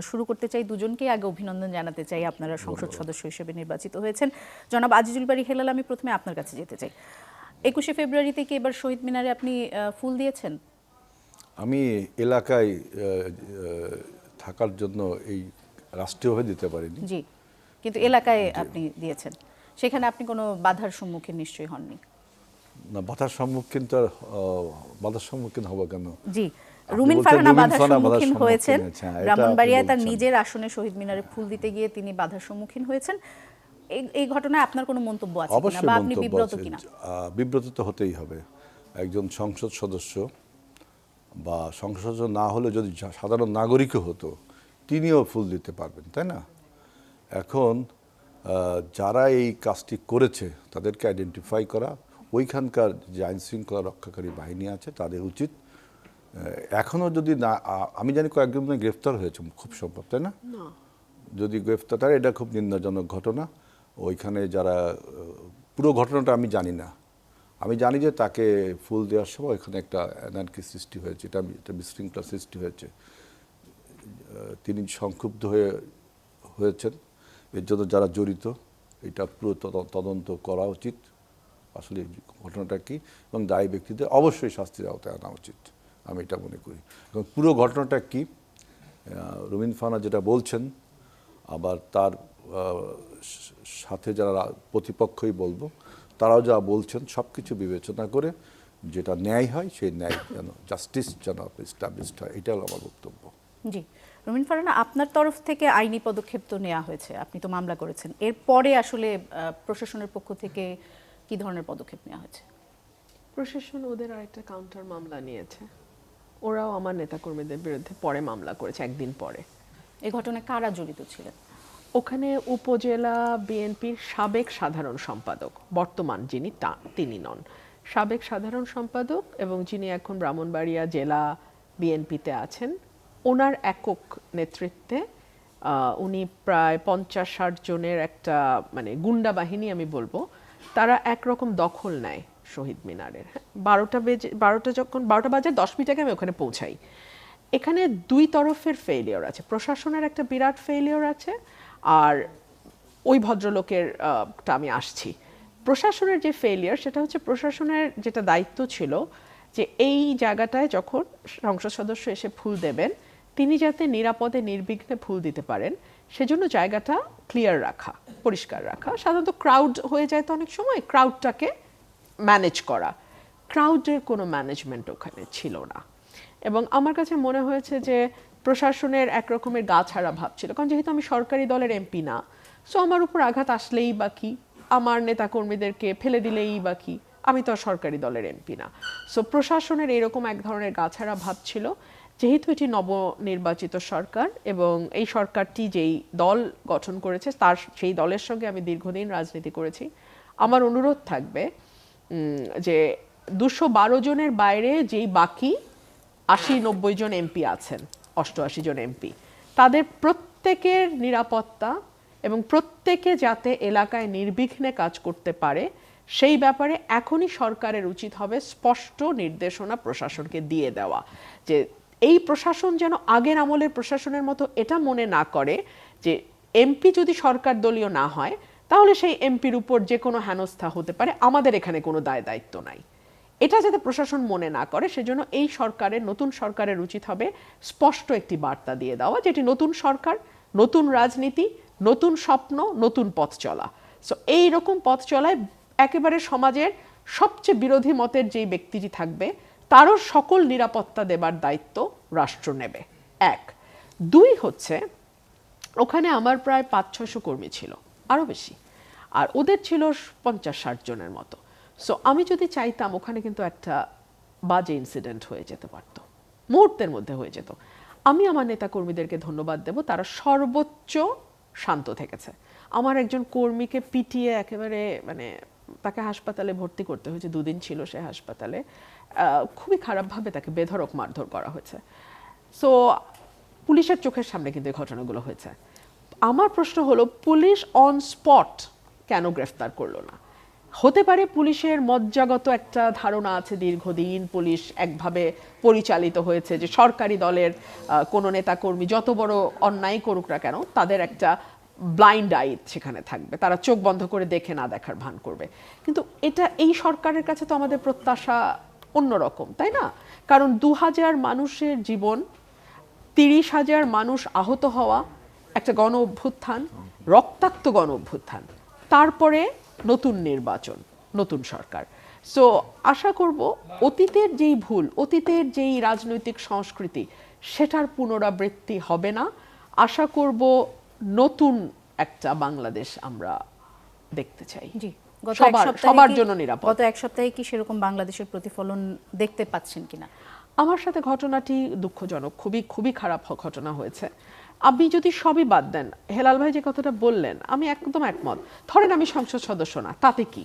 শুরু করতে চাই, দুজনকেই আগে অভিনন্দন জানাতে চাই, আপনারা সংসদ সদস্য হিসেবে নির্বাচিত হয়েছেন। জনাব আজিজুল বারী হেলাল, আমি প্রথমে আপনার কাছে যেতে চাই। 21শে ফেব্রুয়ারিতে কি এবার শহীদ মিনারে আপনি ফুল দিয়েছেন? আমি এলাকায় থাকার জন্য এই রাষ্ট্রীয়ভাবে দিতে পারিনি। জি, কিন্তু এলাকায় আপনি দিয়েছেন, সেখানে আপনি কোনো বাধার সম্মুখীন নিশ্চয়ই হননি? না, বাধার সম্মুখীন হবো কেন? জি, রুমিন ফারহানা বাধার সম্মুখীন হয়েছেন। ব্রাহ্মণবাড়িয়ায় তার বলছেন। নিজের আসনে শহীদ মিনারে ফুল দিতে গিয়ে তিনি বাধার সম্মুখীন হয়েছেন। এই ঘটনায় আপনার কোনো মন্তব্য আছে কিনা, অবশ্যই বা আপনি মন্তব্য বিব্রত আছে। কিনা? বিব্রত তো হতেই হবে। একজন সংসদ সদস্য বা সংসদ সদস্য না হলে যদি সাধারণ নাগরিকও হতো, তিনিও ফুল দিতে পারবেন, তাই না? এখন যারা এই কাজটি করেছে তাদেরকে আইডেন্টিফাই করা, ওইখানকার যে আইন শৃঙ্খলা রক্ষাকারী বাহিনী আছে তাদের উচিত। এখনও যদি না, আমি জানি কয়েকজন গ্রেফতার হয়েছে খুব সম্ভব, তাই না? যদি গ্রেফতার, তার এটা খুব নিন্দাজনক ঘটনা। ওইখানে যারা, পুরো ঘটনাটা আমি জানি না, আমি জানি যে তাকে ফুল দেওয়ার সময় ওইখানে একটা অ্যানার্কি সৃষ্টি হয়েছে, এটা বিশৃঙ্খলা সৃষ্টি হয়েছে। তিনি সংক্ষুব্ধ হয়েছেন, এর জন্য যারা জড়িত এটা পুরো তদন্ত করা উচিত, আসলে ঘটনাটা কি, এবং দায়ী ব্যক্তিদের অবশ্যই শাস্তির আওতায় আনা উচিত, আমি এটা মনে করি। এবং পুরো ঘটনাটা কি, রুমিন ফারহানা যেটা বলছেন, আবার তার সাথে যারা প্রতিপক্ষই বলবো, তারাও যা বলছেন, সব কিছু বিবেচনা করে যেটা ন্যায় হয় সেই ন্যায় যেন, জাস্টিস যেন এস্টাবলিশড হয়, এটাই আমার বক্তব্য। জি, রুমিন ফারহানা, আপনার তরফ থেকে আইনি পদক্ষেপ তো নেওয়া হয়েছে, আপনি তো মামলা করেছেন, এরপরে আসলে প্রশাসনের পক্ষ থেকে কি ধরনের পদক্ষেপ নেওয়া হয়েছে? প্রশাসন ওদের আরেকটা কাউন্টার মামলা নিয়েছে, ওরাও আমার নেতাকর্মীদের বিরুদ্ধে পরে মামলা করেছে, একদিন পরে। এই ঘটনায় কারা জড়িত ছিলেন? ওখানে উপজেলা বিএনপির সাবেক সাধারণ সম্পাদক, বর্তমান যিনি তিনি নন, সাবেক সাধারণ সম্পাদক, এবং যিনি এখন ব্রাহ্মণবাড়িয়া জেলা বিএনপিতে আছেন, ওনার একক নেতৃত্বে উনি প্রায় 50-60 জনের একটা মানে গুন্ডা বাহিনী আমি বলবো, তারা একরকম দখল নেয় শহীদ মিনারের। 12টা বাজে 10 মিনিট আগে আমি ওখানে পৌঁছাই। এখানে দুই তরফের ফেইলিওর আছে, প্রশাসনের একটা বিরাট ফেইলিওর আছে, আর ওই ভদ্রলোকের আমি আসছি। প্রশাসনের যে ফেইলিয়ার, সেটা হচ্ছে প্রশাসনের যেটা দায়িত্ব ছিল যে এই জায়গাটায় যখন সংসদ সদস্য এসে ফুল দেবেন, তিনি যাতে নিরাপদে নির্বিঘ্নে ফুল দিতে পারেন, সেজন্য জায়গাটা ক্লিয়ার রাখা, পরিষ্কার রাখা। সাধারণত ক্রাউড হয়ে যায় তো অনেক সময়, ক্রাউডটাকে ম্যানেজ করা। ক্রাউডের কোনো ম্যানেজমেন্ট ওখানে ছিল না, এবং আমার কাছে মনে হয়েছে যে প্রশাসনের একরকমের গা ছাড়া ভাব ছিল, কারণ যেহেতু আমি সরকারি দলের এমপি না, সো আমার উপর আঘাত আসলেই বা কি, আমার নেতাকর্মীদেরকে ফেলে দিলেই বা কি, আমি তো সরকারি দলের এমপি না। সো প্রশাসনের এরকম এক ধরনের গা ছাড়া ভাব ছিল। যেহেতু এটি নবনির্বাচিত সরকার এবং এই সরকারটি যেই দল গঠন করেছে তার সেই দলের সঙ্গে আমি দীর্ঘদিন রাজনীতি করেছি, আমার অনুরোধ থাকবে যে 212 জনের বাইরে যেই বাকি 80-90 জন এমপি আছেন, 88 জন এমপি, তাদের প্রত্যেকের নিরাপত্তা এবং প্রত্যেকে যাতে এলাকায় নির্বিঘ্নে কাজ করতে পারে, সেই ব্যাপারে এখনই সরকারের উচিত হবে স্পষ্ট নির্দেশনা প্রশাসনকে দিয়ে দেওয়া, যে এই প্রশাসন যেন আগের আমলের প্রশাসনের মতো এটা মনে না করে যে এমপি যদি সরকার দলীয় না হয় তাহলে সেই এমপির উপর যে কোনো হেনস্থা হতে পারে, আমাদের এখানে কোনো দায়িত্ব নাই। এটা যাতে প্রশাসন মনে না করে, সেজন্য এই সরকারের, নতুন সরকারের উচিত হবে স্পষ্ট একটি বার্তা দিয়ে দেওয়া, যেটি নতুন সরকার, নতুন রাজনীতি, নতুন স্বপ্ন, নতুন পথ চলা। সো এইরকম পথ চলায় একেবারে সমাজের সবচেয়ে বিরোধী মতের যেই ব্যক্তিটি থাকবে তারও সকল নিরাপত্তা দেবার দায়িত্ব রাষ্ট্র নেবে, 1। 2 হচ্ছে, ওখানে আমার প্রায় 500-600 কর্মী ছিল, আরও বেশি, আর ওদের ছিল 50-60 জনের মতো। সো আমি যদি চাইতাম, ওখানে কিন্তু একটা বাজে ইনসিডেন্ট হয়ে যেতে পারতো, মুহূর্তের মধ্যে হয়ে যেত। আমি আমার নেতা কর্মীদেরকে ধন্যবাদ দেব, তারা সর্বোচ্চ শান্ত থেকেছে। আমার একজন কর্মীকে পিটিয়ে একেবারে মানে তাকে হাসপাতালে ভর্তি করতে হয়েছে, 2 দিন ছিল সে হাসপাতালে, খুবই খারাপভাবে তাকে বেধড়ক মারধর করা হয়েছে। সো পুলিশের চোখের সামনে কিন্তু এই ঘটনাগুলো হয়েছে। আমার প্রশ্ন হলো, পুলিশ অন স্পট কেন গ্রেফতার করলো না? হতে পারে পুলিশের মজ্জাগত একটা ধারণা আছে, দীর্ঘদিন পুলিশ একভাবে পরিচালিত হয়েছে যে সরকারি দলের কোনো নেতাকর্মী যত বড় অন্যায় করুক না কেন তাদের একটা ব্লাইন্ড আই সেখানে থাকবে, তারা চোখ বন্ধ করে দেখে না দেখার ভান করবে। কিন্তু এটা এই সরকারের কাছে তো আমাদের প্রত্যাশা অন্যরকম, তাই না? কারণ 2000 মানুষের জীবন, 30,000 মানুষ আহত হওয়া, একটা গণ অভ্যুত্থান, রক্তাক্ত গণ অভ্যুত্থান, তারপরে নতুন নির্বাচন, নতুন সরকার। সো আশা করব অতীতের যেই ভুল, অতীতের যেই রাজনৈতিক সংস্কৃতি, সেটার পুনরাবৃত্তি হবে না। আশা করব নতুন একটা বাংলাদেশ আমরা দেখতে চাই। জি, গত এক সবার সপ্তাহে সবার কি- জন্য নিরাপদ। গত এক সপ্তাহে কি সেরকম বাংলাদেশের প্রতিফলন দেখতে পাচ্ছেন কিনা? আমার সাথে ঘটনাটি দুঃখজনক, খুবই খুবই খারাপ ঘটনা হয়েছে। আপনি যদি সবই বাদ দেন, হেলাল ভাই যে কথাটা বললেন আমি একদম একমত। ধরেন আমি সংসদ সদস্য না, তাতে কি?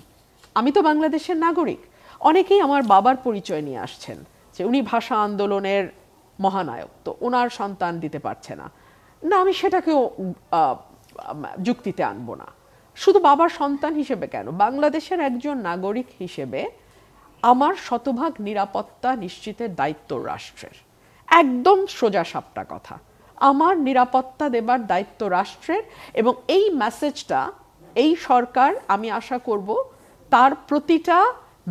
আমি তো বাংলাদেশের নাগরিক। অনেকেই আমার বাবার পরিচয় নিয়ে আসছেন যে উনি ভাষা আন্দোলনের মহানায়ক, তো ওনার সন্তান দিতে পারছে না। না, আমি সেটাকেও যুক্তিতে আনবো না। শুধু বাবার সন্তান হিসেবে কেন, বাংলাদেশের একজন নাগরিক হিসেবে আমার শতভাগ নিরাপত্তা নিশ্চিতের দায়িত্ব রাষ্ট্রের। একদম সোজা সাপটা কথা, আমার নিরাপত্তা দেবার দায়িত্ব রাষ্ট্রের। এবং এই মেসেজটা এই সরকার, আমি আশা করব, তার প্রতিটা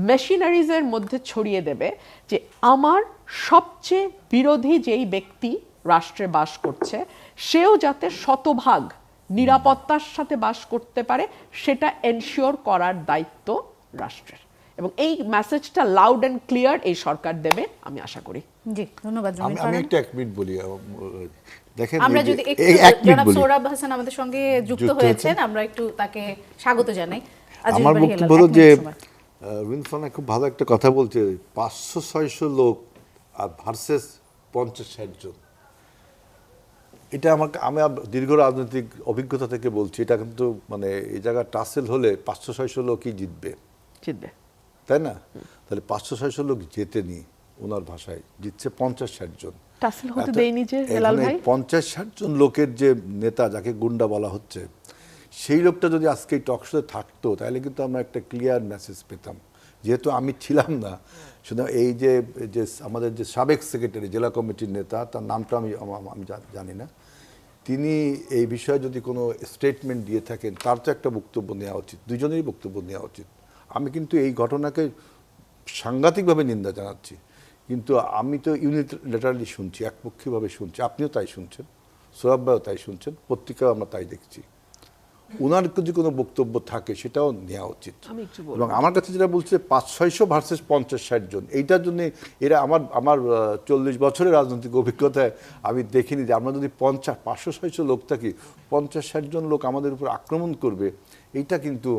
মেশিনারিজের মধ্যে ছড়িয়ে দেবে যে আমার সবচেয়ে বিরোধী যেই ব্যক্তি রাষ্ট্রে বাস করছে সেও যাতে শতভাগ নিরাপত্তার সাথে বাস করতে পারে, সেটা এনশিওর করার দায়িত্ব রাষ্ট্রের। এবং এই মেসেজটা লাউড অ্যান্ড ক্লিয়ার এই সরকার দেবে, আমি আশা করি। জি, ধন্যবাদ রুমিন আমি ফারহানা। একটু 1 মিনিট বলি। দেখেন আমরা এই যে- যদি একটু এই 1 মিনিট জনাব বলি। সোহরাব হাসান আমাদের সঙ্গে যুক্ত যুক্ত হয়েছেন, আমরা একটু তাকে স্বাগত জানাই। আজিজুল আমার বারী বক্তব্য হেলাল, হলো 1 যে মিনিট সময়। রুমিন ফারহানা খুব ভালো একটা কথা বলছে, 500-600 লোক আর ভার্সেস 50-60 জন। এটা আমি দীর্ঘ রাজনৈতিক অভিজ্ঞতা থেকে বলছি, এটা কিন্তু মানে এই জায়গা টাসেল হলে 500-600 লোকই জিতবে, জিতবে। তাই না? তাহলে 500-600 লোক জেতেনি, ওনার ভাষায় জিতছে 50-60 জন। টাসেল হতে দেয়নি যে হেলাল ভাই। 50-60 জন লোকের যে নেতা, যাকে গুন্ডা বলা হচ্ছে, সেই লোকটা যদি আজকে এই টকশোতে থাকতো তাহলে কিন্তু আমরা একটা ক্লিয়ার মেসেজ পেতাম। যেহেতু আমি ছিলাম না, শুধু এই যে যে আমাদের যে সাবেক সেক্রেটারি, জেলা কমিটির নেতা, তার নামটা আমি জানি না, তিনি এই বিষয়ে যদি কোনো স্টেটমেন্ট দিয়ে থাকেন তার তো একটা বক্তব্য নেওয়া উচিত, দুজনেরই বক্তব্য নেওয়া উচিত। আমি কিন্তু এই ঘটনাকে সাংঘাতিকভাবে নিন্দা জানাচ্ছি, কিন্তু আমি তো ইউনিলেটারালি শুনছি, একপক্ষীয়ভাবে শুনছি, আপনিও তাই শুনছেন, সোহরাব ভাইও তাই শুনছেন, পত্রিকাও আমরা তাই দেখছি। ওনার যদি কোনো বক্তব্য থাকে সেটাও নেওয়া উচিত। আমি একটু বলবো। এবং আমার কাছে যেটা বলছে 500-600 ভার্সেস 50-60 জন, এইটার জন্য এরা আমার 40 বছরের রাজনৈতিক অভিজ্ঞতায় আমি দেখিনি যে আমরা যদি 500-600 লোক থাকি, 50-60 জন লোক আমাদের উপর আক্রমণ করবে, এইটা কিন্তু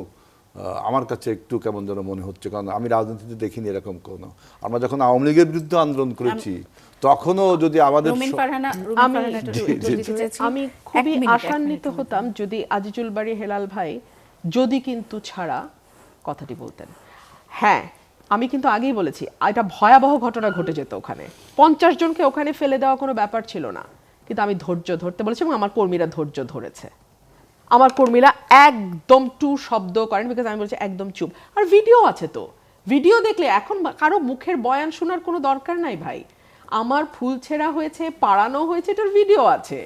আমার কাছে একটু কেমন যেন মনে হচ্ছে। কারণ আমি রাজনীতিতে দেখিনি এরকম কোনো। আমরা যখন আওয়ামী লীগের বিরুদ্ধে আন্দোলন করেছি তখনও যদি আমাদের রুমিন ফারহানা একটু উত্তর দিতে চাইছি। আমি 1 খুবই মিনিট, 1 আশান্বিত মিনিট। হতাম যদি আজিজুল বারী হেলাল ভাই যদি কিন্তু ছাড়া কথাটি বলতেন। হ্যাঁ, আমি কিন্তু আগেই বলেছি এটা ভয়াবহ ঘটনা ঘটে যেত ওখানে, 50 জনকে ওখানে ফেলে দেওয়া কোনো ব্যাপার ছিল না। কিন্তু আমি ধৈর্য ধরতে বলেছি এবং আমার কর্মীরা ধৈর্য ধরেছে। আমার কর্মীরা একদম টু শব্দ করেন, বিকজ আমি বলছি একদম চুপ। আর ভিডিও আছে তো, ভিডিও দেখলে এখন কারো মুখের বয়ান শোনার কোনো দরকার নাই ভাই। আমার ফুল ছেঁড়া হয়েছে, পাড়ানো হয়েছে, এটার ভিডিও আছে।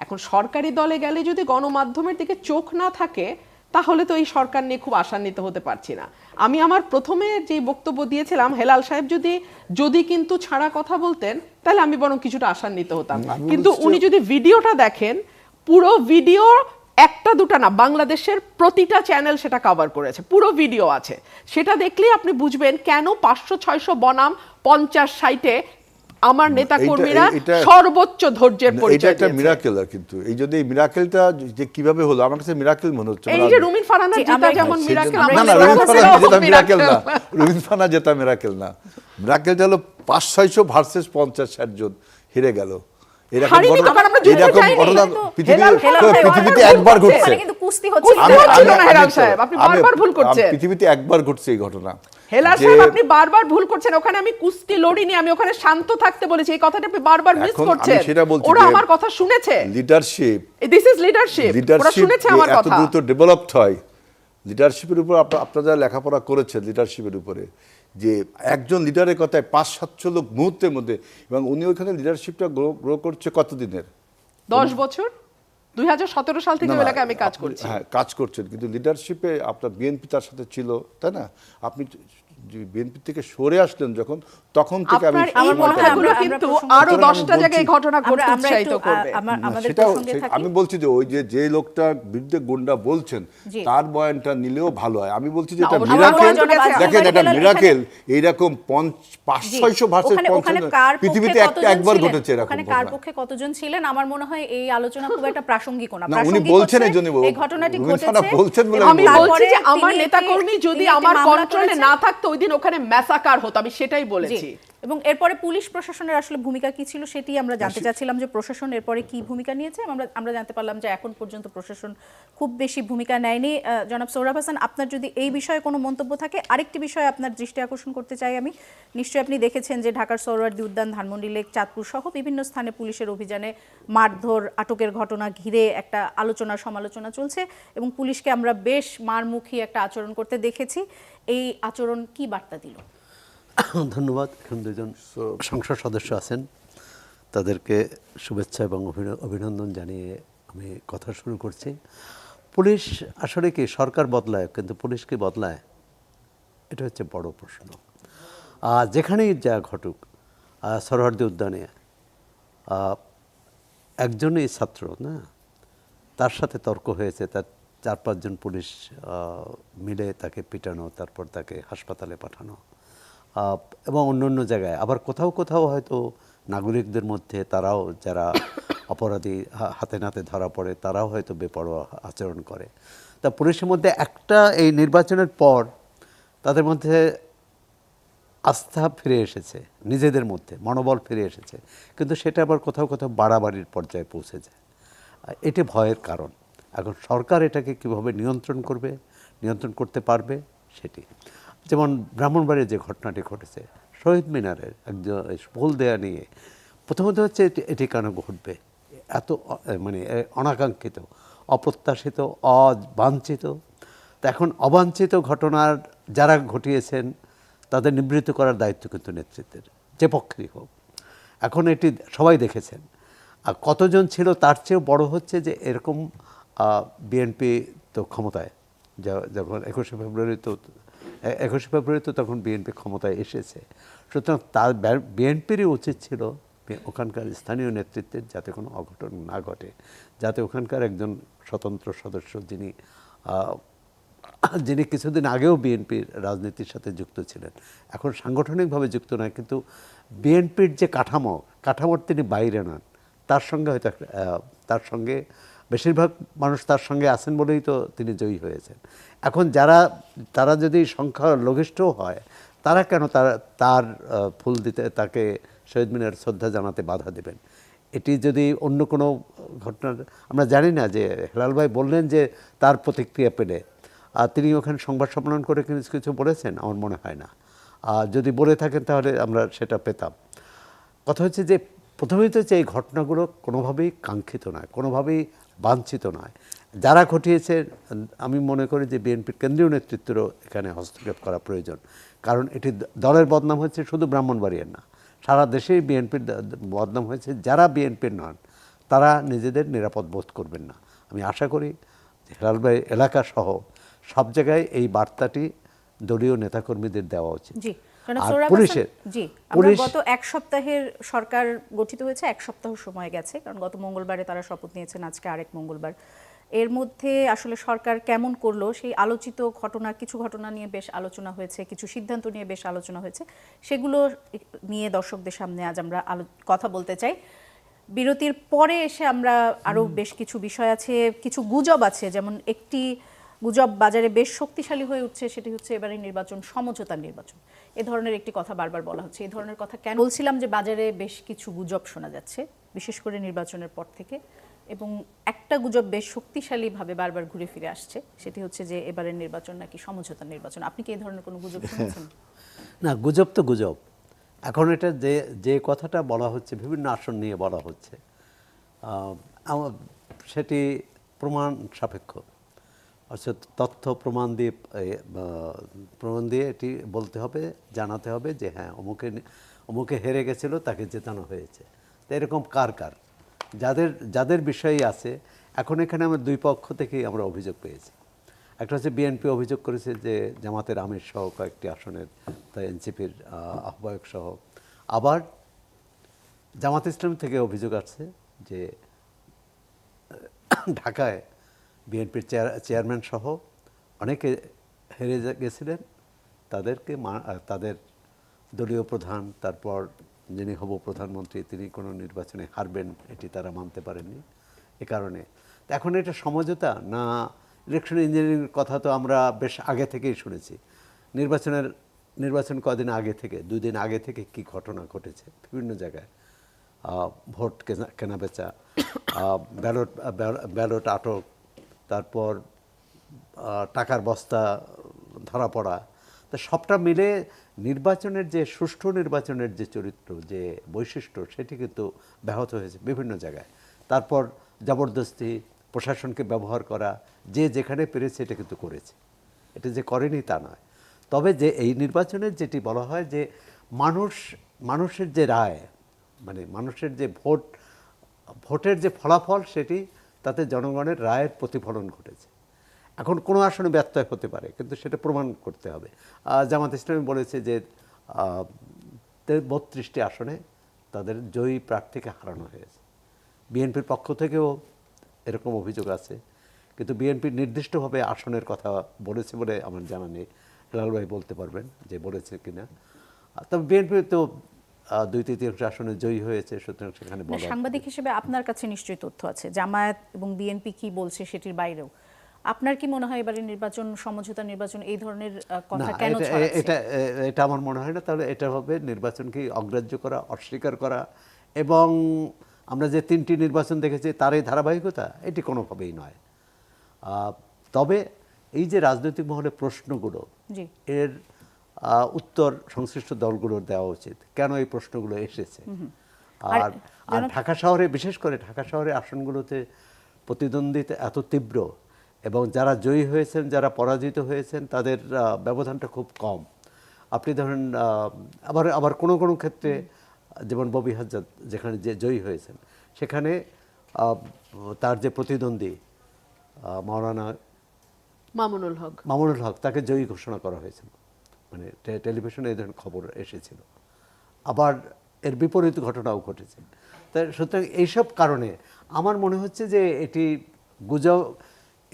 এখন সরকারি দলে গেলে যদি গণমাধ্যমের দিকে চোখ না থাকে তাহলে তো এই সরকার নিয়ে খুব আশান্বিত হতে পারছি না। আমি আমার প্রথমে যে বক্তব্য দিয়েছিলাম, হেলাল সাহেব যদি কিন্তু ছাড়া কথা বলতেন তাহলে আমি বরং কিছুটা আশান্বিত হতাম। কিন্তু উনি যদি ভিডিওটা দেখেন, পুরো ভিডিও একটা দুটা না, বাংলাদেশের প্রতিটা চ্যানেল সেটা কভার করেছে, পুরো ভিডিও আছে। সেটা দেখলেই আপনি বুঝবেন কেন 500-600 বনাম 50-60-এ আমার নেতা কর্মীরা সর্বোচ্চ ধৈর্যের পরিচয় দিয়েছে। এটা একটা মিরাকেল। আর কিন্তু এই যদি এই মিরাকেলটা যে কিভাবে হলো, আমার কাছে মিরাকেল মনে হচ্ছে। এই যে রুমিন ফারহানা জেতা যেমন মিরাকেল, না, আমরা রুমিন ফারহানা জেতা মিরাকেল না, রুমিন ফারহানা জেতা মিরাকেল না। মিরাকেলটা হলো 500-600 ভার্সেস 50-60 জন হেরে গেল। এরকম ঘটনা পৃথিবীতে একবার ঘটছে। পৃথিবীতে একবার ঘটছে এই ঘটনা। হেলাল সাহেব আপনি বারবার ভুল করছেন। ওখানে আমি কুস্তি লড়িনি, আমি ওখানে শান্ত থাকতে বলেছি। এই কথাটা আপনি বারবার মিস করছেন। ওরা আমার কথা শুনেছে। Leadership, this is leadership. ওরা শুনেছে আমার কথা। এত দ্রুত ডেভেলপড হয় লিডারশিপের উপর আপনারা যারা লেখাপড়া করেছেন লিডারশিপের উপরে, যে একজন লিডারের কথায় 500-700 লোক মুহূর্তের মধ্যে, এবং উনি ওইখানে লিডারশিপটা গ্রো করছে কতদিনের? 10 বছর, 2017 সাল থেকে না, ওই না, এলাকায় আমি কাজ আপনি- করছি। হ্যাঁ, কাজ করছেন, কিন্তু লিডারশিপে আপনার বিএনপি তার সাথে ছিল, তাই না? আপনি বিএনপি থেকে সরে আসলেন যখন, তখন থেকে আমি আপনার এই আমার মনে হয় কথাগুলো আমরা কিন্তু প্রসঙ্গ- আরো সুতরাং আমি 10টা জায়গায় বলছি- ঘটনা ঘটতে আমরা উৎসাহিত একটু করবে। আমাদের সেটাও প্রসঙ্গে থাকি। আমি বলছি যে ওই যে লোকটার বিরুদ্ধে গুন্ডা বলছেন জি। তার বয়ানটা নিলেও ভালো হয়। আমি বলছি যে না, এটা অবশ্যই মিরাকেল, আমার মনে হয় দেখেন এটা এখানে- মিরাকেল, এইরকম 500-600 ভার্সেস ওখানে 50 কার পক্ষে পৃথিবীতে কতজন একবার ছিলেন? ঘটেছে এরকম ওখানে কার ঘটনা। পক্ষে কতজন ছিলেন আমার মনে হয় এই আলোচনা খুব একটা প্রাসঙ্গিক না। না, উনি প্রাসঙ্গিক বলছেন হচ্ছে এইজন্যই এই ঘটনাটি রুমিন ঘটেছে ফারাহ বলছেন বলে এবং আমি বললাম। বলছি যে তারপরে আমার তিনি নেতাকর্মী একটি- যদি তিনি একটি আমার মামলা কন্ট্রোলে করেছেন। না থাকতো ওই দিন ওখানে ম্যাসাকার হতো, আমি সেটাই বলেছি। জি। এবং এরপরে পুলিশ প্রশাসনের আসলে ভূমিকা কি ছিল সেটি আমরা জানতে চাচ্ছিলাম, যে প্রশাসন এরপরে কি ভূমিকা নিয়েছে। আমরা জানতে পারলাম যে এখন পর্যন্ত প্রশাসন খুব বেশি ভূমিকা নেয়নি। জনাব সোহরাব হাসান, আপনার যদি এই বিষয়ে কোনো মন্তব্য থাকে, আরেকটি বিষয়ে আপনার দৃষ্টি আকর্ষণ করতে চাই আমি। নিশ্চয়ই আপনি দেখেছেন যে ঢাকার সোহরাওয়ার্দী উদ্যান, ধানমন্ডি লেক, চাঁদপুর সহ বিভিন্ন স্থানে পুলিশের অভিযানে মারধর, আটকের ঘটনা ঘিরে একটা আলোচনা সমালোচনা চলছে এবং পুলিশকে আমরা বেশ মারমুখী একটা আচরণ করতে দেখেছি। এই আচরণ কি বার্তা দিল? ধন্যবাদ। এখন দুজন সংসদ সদস্য আছেন, তাদেরকে শুভেচ্ছা এবং অভিনন্দন জানিয়ে আমি কথা শুরু করছি। পুলিশ আসলে কি সরকার বদলায়, কিন্তু পুলিশ কি বদলায়? এটা হচ্ছে বড় প্রশ্ন। যেখানেই যা ঘটুক, সোহরাওয়ার্দী উদ্যানে একজনই ছাত্র না, তার সাথে তর্ক হয়েছে, তার 4-5 জন পুলিশ মিলে তাকে পিটানো, তারপর তাকে হাসপাতালে পাঠানো, এবং অন্য অন্য জায়গায় আবার কোথাও কোথাও হয়তো নাগরিকদের মধ্যে তারাও যারা অপরাধী হাতে নাতে ধরা পড়ে তারাও হয়তো বেপরোয়া আচরণ করে। তা পুলিশের মধ্যে একটা এই নির্বাচনের পর তাদের মধ্যে আস্থা ফিরে এসেছে, নিজেদের মধ্যে মনোবল ফিরে এসেছে, কিন্তু সেটা আবার কোথাও কোথাও বাড়াবাড়ির পর্যায়ে পৌঁছে যায়। এটি ভয়ের কারণ। এখন সরকার এটাকে কিভাবে নিয়ন্ত্রণ করবে, নিয়ন্ত্রণ করতে পারবে সেটি। যেমন ব্রাহ্মণবাড়ির যে ঘটনাটি ঘটেছে, শহীদ মিনারের একজন ফুল দেয়া নিয়ে প্রথমত হচ্ছে এটি কেন ঘটবে, এত মানে অনাকাঙ্ক্ষিত, অপ্রত্যাশিত, অবাঞ্ছিত। তো এখন অবাঞ্ছিত ঘটনার যারা ঘটিয়েছেন তাদের নিবৃত্ত করার দায়িত্ব কিন্তু নেতৃত্বের, যে পক্ষেই হোক। এখন এটি সবাই দেখেছেন। আর কতজন ছিল তার চেয়েও বড় হচ্ছে যে এরকম বিএনপি তো ক্ষমতায়, যখন 21শে ফেব্রুয়ারি তো তখন বিএনপি ক্ষমতায় এসেছে। সুতরাং তার বিএনপিরই উচিত ছিল ওখানকার স্থানীয় নেতৃত্বের যাতে কোনো অঘটন না ঘটে, যাতে ওখানকার একজন স্বতন্ত্র সদস্য যিনি কিছুদিন আগেও বিএনপির রাজনীতির সাথে যুক্ত ছিলেন, এখন সাংগঠনিকভাবে যুক্ত নয়, কিন্তু বিএনপির যে কাঠামোর তিনি বাইরে নন, তার সঙ্গে হয়তো তার সঙ্গে বেশিরভাগ মানুষ তার সঙ্গে আছেন বলেই তো তিনি জয়ী হয়েছেন। এখন তারা যদি সংখ্যালঘিষ্ঠও হয়, তারা কেন তার ফুল দিতে, তাকে শহীদ মিনার শ্রদ্ধা জানাতে বাধা দেবেন? এটি যদি অন্য কোনো ঘটনার, আমরা জানি না যে হেলাল ভাই বললেন যে তার প্রতিক্রিয়া পেলে তিনি ওখানে সংবাদ সম্মেলন করে কিছু বলেছেন, আমার মনে হয় না। যদি বলে থাকেন তাহলে আমরা সেটা পেতাম। কথা হচ্ছে যে প্রথমেই তো হচ্ছে এই ঘটনাগুলো কোনোভাবেই কাঙ্ক্ষিত নয়, কোনোভাবেই বাঞ্ছিত নয়। যারা ঘটিয়েছে, আমি মনে করি যে বিএনপির কেন্দ্রীয় নেতৃত্বেরও এখানে হস্তক্ষেপ করা প্রয়োজন। কারণ এটি দলের বদনাম হচ্ছে শুধু ব্রাহ্মণবাড়িয়ার না, সারা দেশেই বিএনপির বদনাম হয়েছে। যারা বিএনপির নন তারা নিজেদের নিরাপদ বোধ করবেন না। আমি আশা করি হেলাল ভাই এলাকা সহ সব জায়গায় এই বার্তাটি দলীয় নেতাকর্মীদের দেওয়া উচিত। জি, আর পুলিশের আমরা গত এক সপ্তাহের সরকার গঠিত হয়েছে, এক সপ্তাহ সময় গেছে, কারণ গত মঙ্গলবারে তারা শপথ নিয়েছেন, আজকে আরেক মঙ্গলবার। এর মধ্যে আসলে সরকার কেমন করলো সেই আলোচিত ঘটনা, কিছু ঘটনা নিয়ে বেশ আলোচনা হয়েছে, কিছু সিদ্ধান্ত নিয়ে বেশ আলোচনা হয়েছে, সেগুলো নিয়ে দর্শকদের সামনে আজ আমরা কথা বলতে চাই। বিরতির পরে এসে আমরা আরও বেশ কিছু বিষয় আছে, কিছু গুজব আছে, যেমন একটি গুজব বাজারে বেশ শক্তিশালী হয়ে উঠছে, সেটি হচ্ছে এবারে নির্বাচন সমঝোতার নির্বাচন। এ ধরনের একটি কথা বারবার বলা হচ্ছে। এই ধরনের কথা কেন বলছিলাম, যে বাজারে বেশ কিছু গুজব শোনা যাচ্ছে, বিশেষ করে নির্বাচনের পর থেকে, এবং একটা গুজব বেশ শক্তিশালীভাবে বারবার ঘুরে ফিরে আসছে, সেটি হচ্ছে যে এবারের নির্বাচন নাকি সমঝোতার নির্বাচন। আপনি কি এই ধরনের কোনো গুজব শুনেছেন? না, গুজব তো গুজব। এখন এটা যে কথাটা বলা হচ্ছে, বিভিন্ন আসন নিয়ে বলা হচ্ছে, সেটি প্রমাণ সাপেক্ষ। অর্থাৎ তথ্য প্রমাণ দিয়ে এটি বলতে হবে, জানাতে হবে যে হ্যাঁ অমুকে হেরে গেছিল, তাকে জেতানো হয়েছে। তো এরকম কার যাদের বিষয়ই আছে। এখন এখানে আমরা দুই পক্ষ থেকেই আমরা অভিযোগ পেয়েছি। একটা হচ্ছে বিএনপি অভিযোগ করেছে যে জামাতের আমির সহ কয়েকটি আসনের, তাই এনসিপির আহ্বায়ক সহ। আবার জামাত ইসলাম থেকে অভিযোগ আসছে যে ঢাকায় বিএনপির চেয়ারম্যান সহ অনেকে হেরে গেছিলেন, তাদের দলীয় প্রধান, তারপর যিনি হব প্রধানমন্ত্রী, তিনি কোনো নির্বাচনে হারবেন এটি তারা মানতে পারেননি। এ কারণে এখন এটা সমঝোতা না ইলেকশন ইঞ্জিনিয়ারিং কথা তো আমরা বেশ আগে থেকেই শুনেছি। নির্বাচন কদিন আগে থেকে, 2 দিন আগে থেকে কি ঘটনা ঘটেছে বিভিন্ন জায়গায়, ভোট কেনাবেচা, ব্যালট আটক, তারপর টাকার বস্তা ধরা পড়া। তো সবটা মিলে নির্বাচনের যে সুষ্ঠু নির্বাচনের যে চরিত্র, যে বৈশিষ্ট্য, সেটি কিন্তু ব্যাহত হয়েছে বিভিন্ন জায়গায়। তারপর জবরদস্তি, প্রশাসনকে ব্যবহার করা, যে যেখানে পেরেছে এটা কিন্তু করেছে, এটা যে করেনি তা নয়। তবে যে এই নির্বাচনের যেটি বলা হয় যে মানুষের যে রায়, মানে মানুষের যে ভোটের যে ফলাফল, সেটি তাতে জনগণের রায়ের প্রতিফলন ঘটেছে। এখন কোনো আসনে ব্যত্যয় হতে পারে, কিন্তু সেটা প্রমাণ করতে হবে। জামাত ইসলামী বলেছে যে 32টি আসনে তাদের জয়ী প্রার্থীকে হারানো হয়েছে। বিএনপির পক্ষ থেকেও এরকম অভিযোগ আছে, কিন্তু বিএনপি নির্দিষ্টভাবে আসনের কথা বলেছে বলে আমার জানা নেই। হেলাল ভাই বলতে পারবেন যে বলেছে কিনা। তবে বিএনপি তো 2/3 আসনে জয়ী হয়েছে, সুতরাং সেখানে বলা। সাংবাদিক হিসেবে আপনার কাছে নিশ্চয়ই তথ্য আছে, জামায়াত এবং বিএনপি কি বলছে সেটির বাইরেও। আপনার কি মনে হয় এবারে নির্বাচন, সমঝোতা নির্বাচন, এই ধরনের কথা কেন ছড়াচ্ছে? এটা আমার মনে হয় না। তাহলে এটা হবে নির্বাচনকে অগ্রাহ্য করা, অস্বীকার করা, এবং আমরা যে 3টি নির্বাচন দেখেছি তার এই ধারাবাহিকতা, এটি কোনোভাবেই নয়। তবে এই যে রাজনৈতিক মহলে প্রশ্নগুলো, এর উত্তর সংশ্লিষ্ট দলগুলোর দেওয়া উচিত, কেন এই প্রশ্নগুলো এসেছে। আর ঢাকা শহরে, বিশেষ করে ঢাকা শহরে আসনগুলোতে প্রতিদ্বন্দ্বিতা এত তীব্র, এবং যারা জয়ী হয়েছেন, যারা পরাজিত হয়েছেন, তাদের ব্যবধানটা খুব কম। আপনি ধরেন আবার কোনো কোনো ক্ষেত্রে, যেমন ববি হাজজাদ যেখানে যে জয়ী হয়েছেন, সেখানে তার যে প্রতিদ্বন্দ্বী মাওলানা মামুনুল হক, তাকে জয়ী ঘোষণা করা হয়েছিল, মানে টেলিভিশনে এই ধরনের খবর এসেছিল। আবার এর বিপরীত ঘটনাও ঘটেছে। তাই সুতরাং এইসব কারণে আমার মনে হচ্ছে যে এটি গুজব,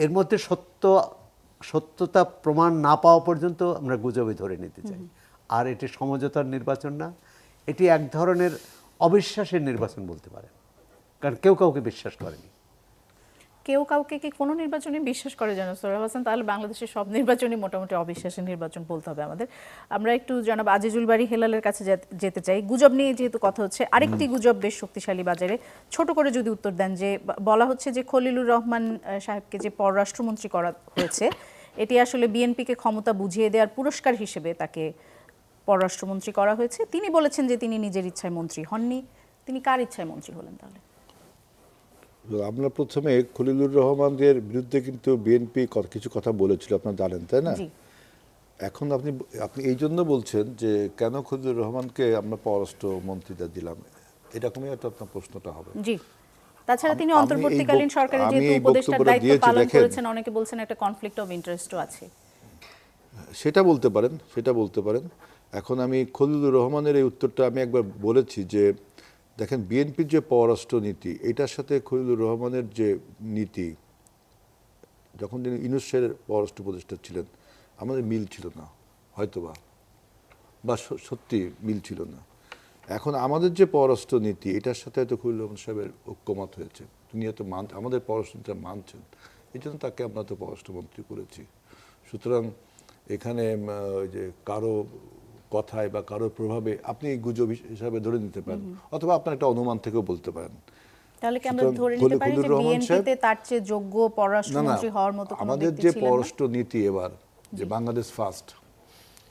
এর মধ্যে সত্যতা প্রমাণ না পাওয়া পর্যন্ত আমরা গুজবে ধরে নিতে চাই। আর এটি সমঝোতার নির্বাচন না, এটি এক ধরনের অবিশ্বাসের নির্বাচন বলতে পারেন, কারণ কেউ কাউকে বিশ্বাস করেনি। কেউ কাউকে কি কোনো নির্বাচনে বিশ্বাস করে যেন সোহরাব হাসান? তাহলে বাংলাদেশের সব নির্বাচনই মোটামুটি অবিশ্বাসের নির্বাচন বলতে হবে আমাদের। আমরা একটু জনাব আজিজুল বারী হেলালের কাছে যেতে চাই। গুজব নিয়ে যেহেতু কথা হচ্ছে, আরেকটি গুজব বেশ শক্তিশালী বাজারে, ছোট করে যদি উত্তর দেন। যে বলা হচ্ছে যে খলিলুর রহমান সাহেবকে যে পররাষ্ট্রমন্ত্রী করা হয়েছে, এটি আসলে বিএনপিকে ক্ষমতা বুঝিয়ে দেওয়ার পুরস্কার হিসেবে তাকে পররাষ্ট্রমন্ত্রী করা হয়েছে। তিনি বলেছেন যে তিনি নিজের ইচ্ছায় মন্ত্রী হননি। তিনি কার ইচ্ছায় মন্ত্রী হলেন তাহলে? আমরা প্রথমে খলিলুর রহমানদের বিরুদ্ধে কিন্তু বিএনপি কিছু কথা বলেছিল, আপনারা জানেন, তাই না? এখন আপনি এই জন্য বলছেন যে কেন খলিলুর রহমানকে আমরা পররাষ্ট্র মন্ত্রীটা দিলাম, এরকমই একটা আপনার প্রশ্নটা হবে। জি, তাছাড়া তিনি অন্তর্বর্তীকালীন সরকারের যেহেতু উপদেষ্টার দায়িত্ব পালন করেছেন, অনেকে বলছেন একটা কনফ্লিক্ট অফ ইন্টারেস্টও আছে। সেটা বলতে পারেন। এখন আমি খলিলুর রহমানের এই উত্তরটা আমি একবার বলেছি যে দেখেন, বিএনপির যে পররাষ্ট্র নীতি, এটার সাথে খলিলুর রহমানের যে নীতি, যখন তিনি ইউনূসের পররাষ্ট্র উপদেষ্টা ছিলেন, আমাদের মিল ছিল না, হয়তোবা বা সত্যি মিল ছিল না। এখন আমাদের যে পররাষ্ট্র নীতি, এটার সাথে হয়তো খলিলুর রহমান সাহেবের ঐক্যমত হয়েছে, তিনি হয়তো আমাদের পররাষ্ট্রনীতিটা মানছেন, এই জন্য তাকে আমরা তো পররাষ্ট্রমন্ত্রী করেছি। সুতরাং এখানে যে কারো কথায় বা কারোর প্রভাবে আপনি গুজব হিসাবে ধরে নিতে পারেন, অথবা আপনার একটা অনুমান থেকেও বলতে পারেন। তাহলে কি আমরা ধরে নিতে পারি যে বিএনপিতে তার চেয়ে যোগ্য পররাষ্ট্রমন্ত্রী হওয়ার মতো কোনো আমাদের ব্যক্তি যে ছিলেন না? পররাষ্ট্র নীতি এবার যে বাংলাদেশ ফার্স্ট,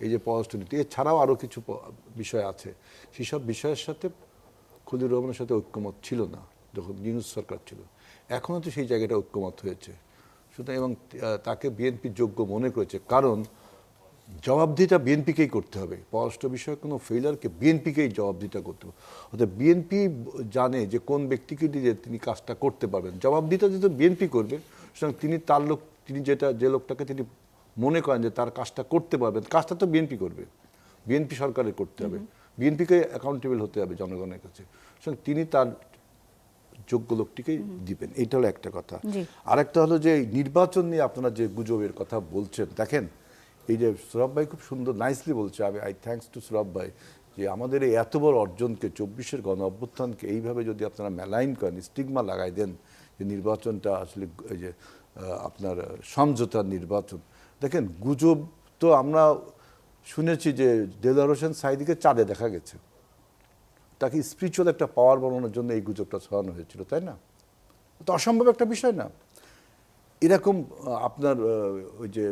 এই যে পররাষ্ট্র নীতি, এছাড়াও আরো কিছু বিষয় আছে, সেসব বিষয়ের সাথে খলিলুর রহমানের সাথে ঐক্যমত ছিল না যখন ইউনূস সরকার ছিল। এখনো তো সেই জায়গাটা ঐক্যমত হয়েছে। সুতরাং এবং তাকে বিএনপি যোগ্য মনে করেছে, কারণ জবাবদিহিটা বিএনপিকেই করতে হবে। পররাষ্ট্র বিষয়ে কোনো ফেইলারকে বিএনপিকেই জবাবদিহিটা করতে হবে। অর্থাৎ বিএনপি জানে যে কোন ব্যক্তিকে দিয়ে তিনি কাজটা করতে পারবেন। জবাবদিহিটা যেহেতু বিএনপি করবে, সুতরাং তিনি তার লোক, তিনি যে লোকটাকে তিনি মনে করেন যে তার কাজটা করতে পারবেন, কাজটা তো বিএনপি করবে, বিএনপি সরকারের করতে হবে, বিএনপিকে অ্যাকাউন্টেবল হতে হবে জনগণের কাছে। সুতরাং তিনি তার যোগ্য লোকটিকেই দিবেন, এইটা হলো একটা কথা। আরেকটা হলো যে নির্বাচন নিয়ে আপনারা যে গুজবের কথা বলছেন, দেখেন এই যে সুরাব ভাই খুব সুন্দর নাইসলি বলছে, আমি আই থ্যাঙ্কস টু সুরাব ভাই, যে আমাদের এই এত বড় অর্জনকে, 24-এর গণ অভ্যুত্থানকে এইভাবে যদি আপনারা মেলাইন করেন, স্টিগমা লাগাই দেন যে নির্বাচনটা আসলে এই যে আপনার সমঝোতার নির্বাচন। দেখেন গুজব তো আমরা শুনেছি যে দেলোয়ার হোসেন সাঈদীকে চাঁদে দেখা গেছে, তাকে স্পিরিচুয়াল একটা পাওয়ার বানানোর জন্য এই গুজবটা ছড়ানো হয়েছিল, তাই না? তো অসম্ভব একটা বিষয় না। এরকম আপনার ওই যে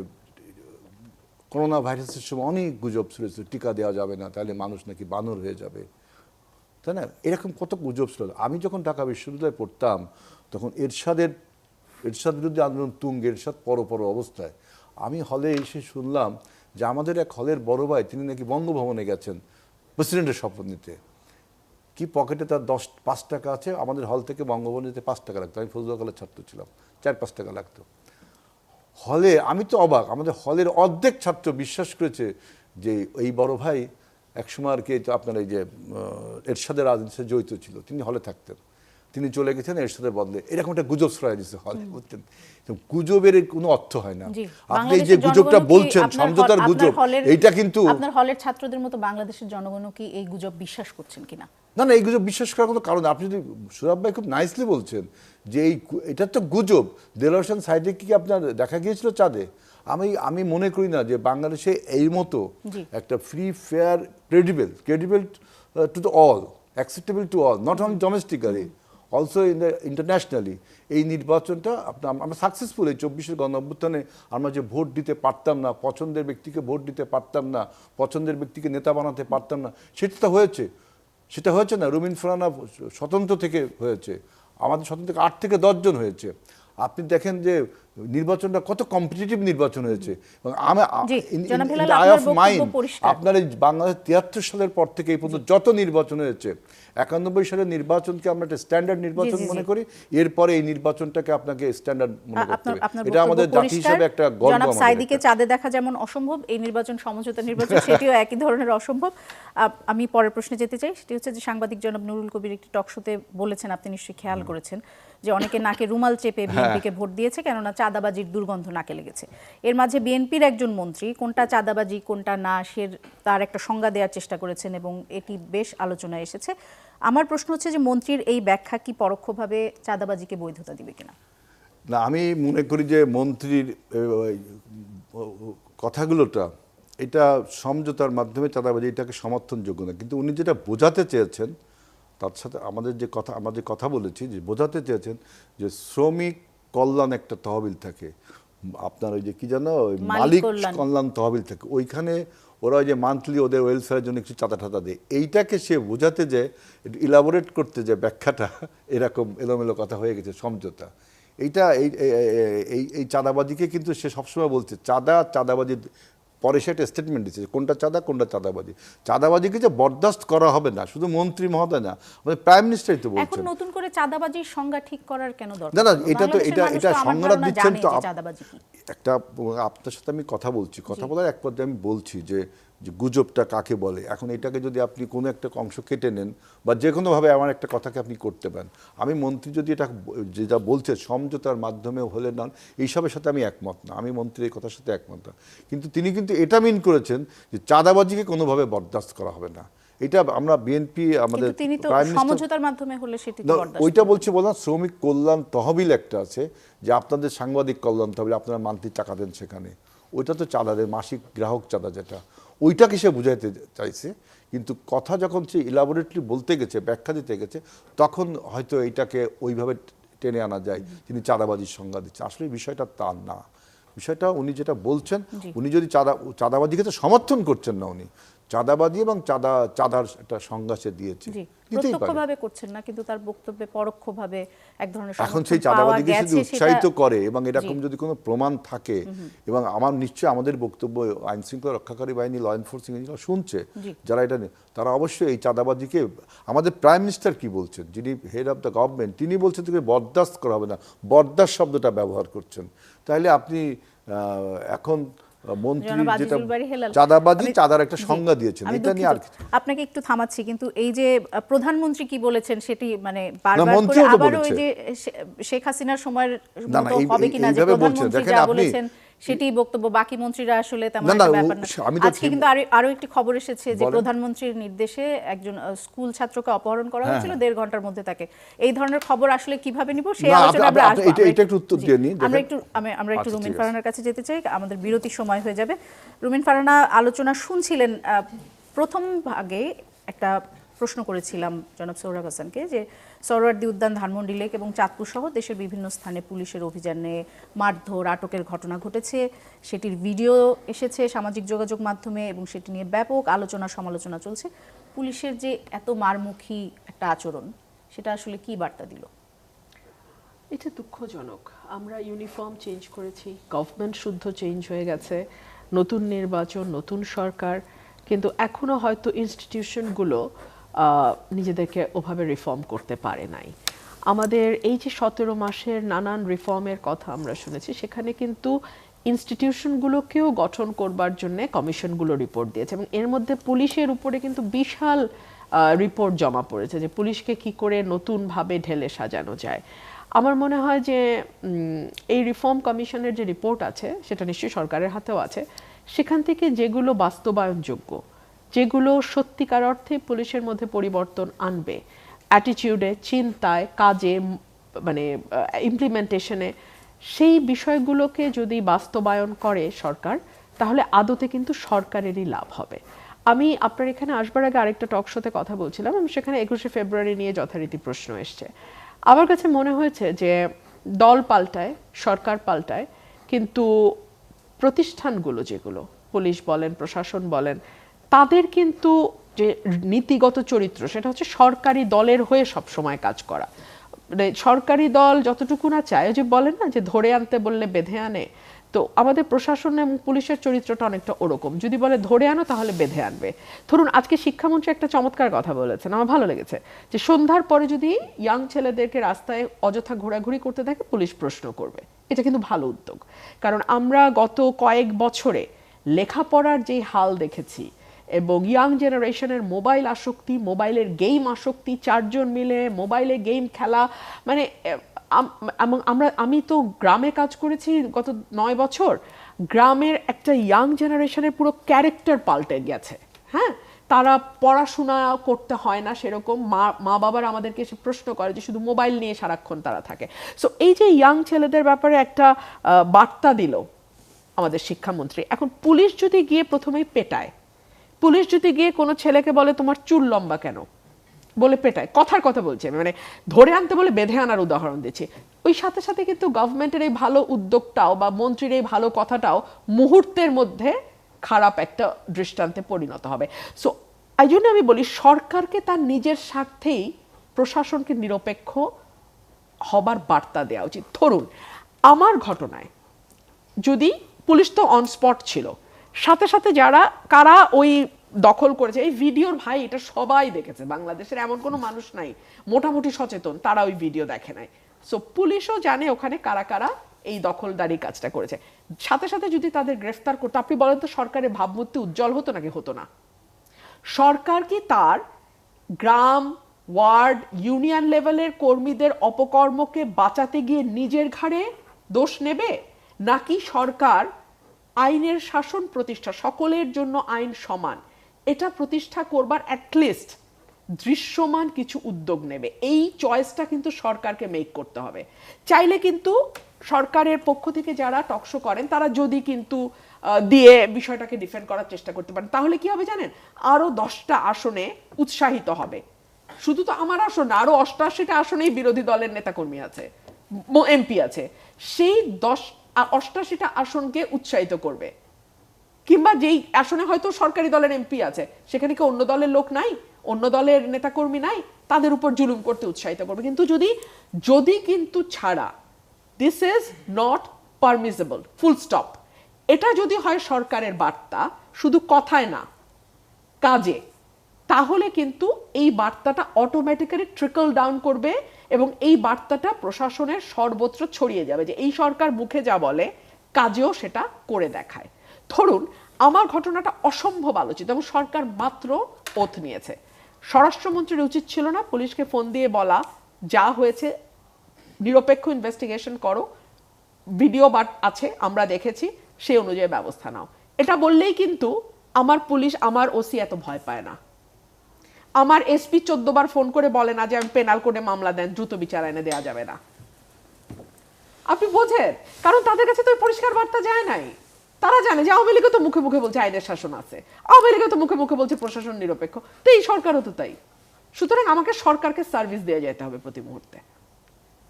করোনা ভাইরাসের সময় অনেক গুজব ছড়েছিল, টিকা দেওয়া যাবে না, তাহলে মানুষ নাকি বানর হয়ে যাবে, তাই না? এরকম কত গুজব ছিল। আমি যখন ঢাকা বিশ্ববিদ্যালয়ে পড়তাম তখন এরশাদ বিরুদ্ধে আন্দোলন তুঙ্গে, এরশাদ পর অবস্থায় আমি হলে এসে শুনলাম যে আমাদের এক হলের বড় ভাই তিনি নাকি বঙ্গভবনে গেছেন প্রেসিডেন্টের শপথ নিতে, কি পকেটে তার 5 টাকা আছে, আমাদের হল থেকে বঙ্গভবনে যেতে 5 টাকা লাগতো, আমি ফজলুল হলের ছাত্র ছিলাম, 4-5 টাকা লাগতো হলে। আমি তো অবাক, আমাদের হলের অর্ধেক ছাত্র বিশ্বাস করেছে যে এই বড় ভাই একসময় আর কি আপনার এই যে এরশাদের রাজনীতিতে জড়িত ছিল, তিনি হলে থাকতেন, তিনি চলে গেছেন এরশাদের বদলে, এরকম একটা গুজব ছড়াই দিচ্ছে হলে, বুঝতেন? গুজবের কোনো অর্থ হয় না। আপনি যে গুজবটা বলছেন সমঝোতার গুজব, এইটা কিন্তু আপনার হলের ছাত্রদের মতো বাংলাদেশের জনগণও কি এই গুজব বিশ্বাস করছেন কিনা? না, এই গুজব বিশ্বাস করার কোনো কারণ, আপনি যদি সুরাব ভাই খুব নাইসলি বলছেন যে এটা তো গুজব। দেলোয়ার হোসেন সাঈদীকে কি আপনার দেখা গিয়েছিল চাঁদে? আমি মনে করি না যে বাংলাদেশে এই মতো একটা free, fair, credible to the all, acceptable to all, not only domestically, also internationally এই নির্বাচনটা আমরা সাকসেসফুল। এই 24-এর গণ অভ্যুত্থানে আমরা যে ভোট দিতে পারতাম না, পছন্দের ব্যক্তিকে ভোট দিতে পারতাম না, পছন্দের ব্যক্তিকে নেতা বানাতে পারতাম না, সেটা হয়েছে না। রুমিন ফারহানা স্বতন্ত্র থেকে হয়েছে, আমাদের স্বতন্ত্র থেকে 8 থেকে 10 জন হয়েছে। আপনি দেখেন যে নির্বাচনটা কত কম্পিটিটিভ নির্বাচন হয়েছে। আপনার এই বাংলাদেশ 73 সালের পর থেকে এই পর্যন্ত যত নির্বাচন হয়েছে, 91 সালের নির্বাচনকে আমরা একটা স্ট্যান্ডার্ড নির্বাচন মনে করি, এরপরে এই নির্বাচনটাকে আপনাকে স্ট্যান্ডার্ড মনে করতে হবে। এটা আমাদের জাতি হিসেবে একটা গর্ব। জনাব সাঈদীকে চাঁদে দেখা যেমন অসম্ভব, এই নির্বাচন সমঝোতা নির্বাচন সেটিও একই ধরনের অসম্ভব। আমি পরের প্রশ্নে যেতে চাই, সেটি হচ্ছে যে সাংবাদিক জনাব নুরুল কবির একটি টক শোতে বলেছেন, আপনি নিশ্চয়ই খেয়াল করেছেন, যে অনেকে নাকে রুমাল চেপে বিএনপিকে ভোট দিয়েছে কেননা চাঁদাবাজির দুর্গন্ধ নাকে লেগেছে। এর মাঝে বিএনপির একজন মন্ত্রী কোনটা চাঁদাবাজি কোনটা না তার একটা সংজ্ঞা দেওয়ার চেষ্টা করেছেন এবং এটি বেশ আলোচনায় এসেছে। আমার প্রশ্ন হচ্ছে যে মন্ত্রীর এই ব্যাখ্যা কি পরোক্ষভাবে চাঁদাবাজিকে বৈধতা দিবে কিনা? না, আমি মনে করি যে মন্ত্রীর কথাগুলোটা এটা সমঝোতার মাধ্যমে চাঁদাবাজি এটাকে সমর্থনযোগ্য না, কিন্তু উনি যেটা বোঝাতে চেয়েছেন তার সাথে আমরা যে কথা বলেছি, যে বোঝাতে চেয়েছেন যে শ্রমিক কল্যাণ একটা তহবিল থাকে, আপনার ওই যে কি জানো মালিক কল্যাণ তহবিল থাকে, ওইখানে ওরা ওই যে মান্থলি ওদের ওয়েলফেয়ারের জন্য কিছু চাঁদা টাদা দেয়। এইটাকে সে বোঝাতে যে একটু ইলাবোরেট করতে যে ব্যাখ্যাটা এরকম এলোমেলো কথা হয়ে গেছে সমঝোতা। এইটা এই চাঁদাবাজিকে কিন্তু সে সবসময় বলছে চাঁদাবাজি, পরে সে একটা স্টেটমেন্ট দিচ্ছে কোনটা চাঁদা কোনটা চাঁদাবাজি। চাঁদাবাজিকে যে বরদাস্ত করা হবে না শুধু মন্ত্রী মহোদয় না, আমাদের প্রাইম মিনিস্টারই তো বলছেন। এখন নতুন করে চাঁদাবাজির সংজ্ঞা ঠিক করার কেন দরকার? না, এটা সংজ্ঞা দিচ্ছেন তো একটা, আপনার সাথে আমি কথা বলার এক পর্যায়ে আমি বলছি যে গুজবটা কাকে বলে। এখন এটাকে যদি আপনি কোনো একটা অংশ কেটে নেন বা যে কোনোভাবে আমার একটা কথাকে আপনি করতে পারেন, আমি মন্ত্রী যদি এটা যেটা বলছে সমঝোতার মাধ্যমে হলে না, এইসবের সাথে আমি একমত না, আমি মন্ত্রীর এই কথার সাথে একমত না। কিন্তু তিনি কিন্তু এটা মিন করেছেন যে চাঁদাবাজিকে কোনোভাবে বরদাস্ত করা হবে না। এটা আমরা বিএনপি আমাদের সমঝোতার মাধ্যমে হলে সেটি ওইটা বললাম শ্রমিক কল্যাণ তহবিল একটা আছে যে আপনাদের সাংবাদিক কল্যাণ তহবিল, আপনারা মান্থলি টাকা দেন সেখানে, ওইটা তো চাঁদা দেয়, মাসিক গ্রাহক চাঁদা যেটা, ওইটাকে সে বুঝাইতে চাইছে। কিন্তু কথা যখন সে ইলাবোরেটলি বলতে গেছে, ব্যাখ্যা দিতে গেছে, তখন হয়তো এইটাকে ওইভাবে টেনে আনা যায় তিনি চাঁদাবাজির সংজ্ঞা দিচ্ছে। আসলে বিষয়টা তার না, বিষয়টা উনি যেটা বলছেন, উনি যদি চাঁদাবাজিকে তো সমর্থন করছেন না, উনি চাঁদাবাজি এবং চাঁদার একটা সংজ্ঞা সে দিয়েছে, জি, দিতেই পারে। প্রত্যক্ষভাবে করছেন না, কিন্তু তার বক্তব্যে পরোক্ষভাবে এক ধরনের এখন সমর্থন সেই পাওয়া চাঁদাবাজিকে গেছে, যদি উৎসাহিত সেটা- করে এবং এরকম যদি কোনো প্রমাণ থাকে, এবং আমার নিশ্চয়ই আমাদের বক্তব্য আইন শৃঙ্খলা রক্ষাকারী বাহিনী, ল এনফোর্সিং এজেন্সি শুনছে, যারা এটা তারা অবশ্যই এই চাঁদাবাজিকে, আমাদের প্রাইম মিনিস্টার কি বলছেন, যিনি হেড অফ দ্য গভর্নমেন্ট, তিনি বলছেন থেকে বরদাস্ত করা হবে না, বরদাস্ত শব্দটা ব্যবহার করছেন। তাহলে আপনি এখন মন্ত্রী জনাব যেটা আজিজুল বারী হেলাল, চাঁদাবাজি, আমি- চাঁদার একটা জি, সংজ্ঞা দিয়েছেন, আমি এটা নিয়ে আর দুঃখিত। আপনাকে একটু থামাচ্ছি, কিন্তু এই যে প্রধানমন্ত্রী কি বলেছেন সেটি মানে বারবার করে মন্ত্রীও তো আবারও ওই বলেছে। যে শেখ হাসিনার সময়ের না, মতো এই- হবে কিনা, যে এইভাবে বলছেন। প্রধানমন্ত্রী দেখেন যা আপনি- বলেছেন সেটি বক্তব্য, বাকি মন্ত্রীরা আসলে তেমন না, একটা না, ব্যাপার না। আমি তো আজকে ঠিক- কিন্তু আরো একটি খবর এসেছে যে বলেন। প্রধানমন্ত্রীর নির্দেশে একজন স্কুল ছাত্রকে অপহরণ করা হয়েছিল 1.5 ঘন্টার মধ্যে তাকে। এই ধরনের খবর আসলে কিভাবে নিব সেই না, আলোচনা আমরা আপনি আসবো। এটা একটু উত্তর জি, দিয়ে নিন, আমরা দেখেন। একটু আমরা একটু আচ্ছা, রুমিন ঠিক আছে। ফারহানার কাছে যেতে চাই, আমাদের বিরতির সময় হয়ে যাবে। রুমিন ফারহানা আলোচনা শুনছিলেন। প্রথম ভাগে একটা প্রশ্ন করেছিলাম জনাব সোহরাব হাসানকে, যে সরোয়ার্দী উদ্যান, ধানমন্ডি লেক এবং চাঁদপুর সহ দেশের বিভিন্ন স্থানে পুলিশের অভিযানে মারধর, আটকের ঘটনা ঘটেছে, সেটির ভিডিও এসেছে সামাজিক যোগাযোগ মাধ্যমে এবং সেটি নিয়ে ব্যাপক আলোচনা সমালোচনা চলছে। পুলিশের যে এত মারমুখী একটা আচরণ, সেটা আসলে কি বার্তা দিল? এটা দুঃখজনক। আমরা ইউনিফর্ম চেঞ্জ করেছি, গভর্নমেন্ট শুদ্ধ চেঞ্জ হয়ে গেছে, নতুন নির্বাচন, নতুন সরকার, কিন্তু এখনো হয়তো ইনস্টিটিউশনগুলো নিজেদেরকে ওভাবে রিফর্ম করতে পারে নাই। আমাদের এই যে 17 মাসের নানান রিফর্মের কথা আমরা শুনেছি, সেখানে কিন্তু ইনস্টিটিউশনগুলোকেও গঠন করবার জন্য কমিশনগুলো রিপোর্ট দিয়েছে, এবং এর মধ্যে পুলিশের উপরে কিন্তু বিশাল রিপোর্ট জমা পড়েছে যে পুলিশকে কি করে নতুনভাবে ঢেলে সাজানো যায়। আমার মনে হয় যে এই রিফর্ম কমিশনের যে রিপোর্ট আছে, সেটা নিশ্চয়ই সরকারের হাতেও আছে, সেখান থেকে যেগুলো বাস্তবায়নযোগ্য, যেগুলো সত্যিকার অর্থে পুলিশের মধ্যে পরিবর্তন আনবে, অ্যাটিটিউডে, চিন্তায়, কাজে, মানে ইমপ্লিমেন্টেশনে, সেই বিষয়গুলোকে যদি বাস্তবায়ন করে সরকার, তাহলে আদতে কিন্তু সরকারেরই লাভ হবে। আমি আপনার এখানে আসবার আগে আরেকটা টক শোতে কথা বলছিলাম, আমি সেখানে 21শে ফেব্রুয়ারি নিয়ে যথারীতি প্রশ্ন এসছে। আমার কাছে মনে হয়েছে যে দল পাল্টায়, সরকার পাল্টায়, কিন্তু প্রতিষ্ঠানগুলো, যেগুলো পুলিশ বলেন, প্রশাসন বলেন, তাদের কিন্তু যে নীতিগত চরিত্র, সেটা হচ্ছে সরকারি দলের হয়ে সব সময় কাজ করা। মানে সরকারি দল যতটুকু না চায়, যে বলেন না যে ধরে আনতে বললে বেঁধে আনে, তো আমাদের প্রশাসন এবং পুলিশের চরিত্রটা অনেকটা ওরকম। যদি বলে ধরে আনো, তাহলে বেঁধে আনবে। ধরুন আজকে শিক্ষামন্ত্রী একটা চমৎকার কথা বলেছেন, আমার ভালো লেগেছে, যে সন্ধ্যার পরে যদি ইয়াং ছেলেদেরকে রাস্তায় অযথা ঘোরাঘুরি করতে থাকে, পুলিশ প্রশ্ন করবে। এটা কিন্তু ভালো উদ্যোগ, কারণ আমরা গত কয়েক বছরে লেখাপড়ার যে হাল দেখেছি এবং ইয়াং জেনারেশনের মোবাইল আসক্তি, মোবাইলের গেম আসক্তি, 4 জন মিলে মোবাইলে গেম খেলা, মানে আমি তো গ্রামে কাজ করেছি গত 9 বছর, গ্রামের একটা ইয়াং জেনারেশনের পুরো ক্যারেক্টার পাল্টে গেছে। হ্যাঁ, তারা পড়াশোনা করতে হয় না সেরকম, মা বাবার আমাদেরকে এসে প্রশ্ন করে যে শুধু মোবাইল নিয়ে সারাক্ষণ তারা থাকে। সো এই যে ইয়াং ছেলেদের ব্যাপারে একটা বার্তা দিল আমাদের শিক্ষামন্ত্রী। এখন পুলিশ যদি গিয়ে প্রথমেই পেটায়, পুলিশ যদি গিয়ে কোনো ছেলেকে বলে তোমার চুল লম্বা কেন বলে পেটায়, কথার কথা বলছি আমি, মানে ধরে আনতে বলে বেঁধে আনার উদাহরণ দিচ্ছি, ওই সাথে সাথে কিন্তু গভর্নমেন্টের এই ভালো উদ্যোগটাও বা মন্ত্রীর এই ভালো কথাটাও মুহূর্তের মধ্যে খারাপ একটা দৃষ্টান্তে পরিণত হবে। সো এই জন্য আমি বলি, সরকারকে তার নিজের স্বার্থেই প্রশাসনকে নিরপেক্ষ হবার বার্তা দেওয়া উচিত। ধরুন আমার ঘটনায় যদি পুলিশ তো অন স্পট ছিল, সাথে সাথে কারা ওই দখল করেছে, এই ভিডিওর ভাই এটা সবাই দেখেছে, বাংলাদেশের এমন কোনো মানুষ নাই মোটামুটি সচেতন তারা ওই ভিডিও দেখে নাই। সো পুলিশও জানে ওখানে কারা কারা এই দখলদারি কাজটা করেছে। সাথে সাথে যদি তাদের গ্রেফতার করতো, আপনি বলেন তো সরকারের ভাবমূর্তি উজ্জ্বল হতো নাকি হতো না? সরকার কি তার গ্রাম, ওয়ার্ড, ইউনিয়ন লেভেলের কর্মীদের অপকর্মকে বাঁচাতে গিয়ে নিজের ঘাড়ে দোষ নেবে, নাকি সরকার আইনের শাসন প্রতিষ্ঠা, সকলের জন্য আইন সমান, এটা প্রতিষ্ঠা করবার অ্যাটলিস্ট দৃশ্যমান কিছু উদ্যোগ নেবে? এই চয়েসটা কিন্তু সরকারকে মেক করতে হবে। চাইলে কিন্তু সরকারের পক্ষ থেকে যারা টকশো করেন, তারা যদি কিন্তু দিয়ে বিষয়টাকে ডিফেন্ড করার চেষ্টা করতে পারেন, তাহলে কি হবে জানেন? আরো 10টা আসনে উৎসাহিত হবে। শুধু তো আমার আসন না, আরো 88টা আসনেই বিরোধী দলের নেতাকর্মী আছে, এমপি আছে, সেই 88টা আসনকে উৎসাহিত করবে। কিংবা যেই আসনে হয়তো সরকারি দলের এমপি আছে সেখানে কি অন্য দলের লোক নাই, অন্য দলের নেতাকর্মী নাই, তাদের উপর জুলুম করতে উৎসাহিত করবে। কিন্তু যদি কিন্তু ছাড়া this is not permissible, full stop, এটা যদি হয় সরকারের বার্তা শুধু কথায় না কাজে, তাহলে কিন্তু এই বার্তাটা অটোমেটিক্যালি ট্রিকল ডাউন করবে এবং এই বার্তাটা প্রশাসনের সর্বত্র ছড়িয়ে যাবে যে এই সরকার মুখে যা বলে কাজেও সেটা করে দেখায়। ধরুন আমার ঘটনাটা অসম্ভব আলোচিত এবং সরকার মাত্র ওথ নিয়েছে, স্বরাষ্ট্রমন্ত্রীর উচিত ছিল না পুলিশকে ফোন দিয়ে বলা যা হয়েছে নিরপেক্ষ ইনভেস্টিগেশন করো, ভিডিও বাট আছে আমরা দেখেছি, সেই অনুযায়ী ব্যবস্থা নাও। এটা বললেই কিন্তু আমার পুলিশ, আমার ওসি এত ভয় পায় না, আমার এসপি 14 বার ফোন করে বলে না যে আমি পেনাল কোডে মামলা দেন, দ্রুত বিচার আইনে দেওয়া যাবে না। আপনি বোঝেন, কারণ তাদের কাছে তো পরিষ্কার বার্তা যায় নাই। তারা জানে যে আওয়ামী লীগও তো মুখে মুখে বলছে আইনের শাসন আছে, আওয়ামী লীগও তো মুখে মুখে বলছে প্রশাসন নিরপেক্ষ, তো এই সরকারও তো তাই। সুতরাং আমাকে সরকারকে সার্ভিস দিয়ে যেতে হবে প্রতি মুহূর্তে।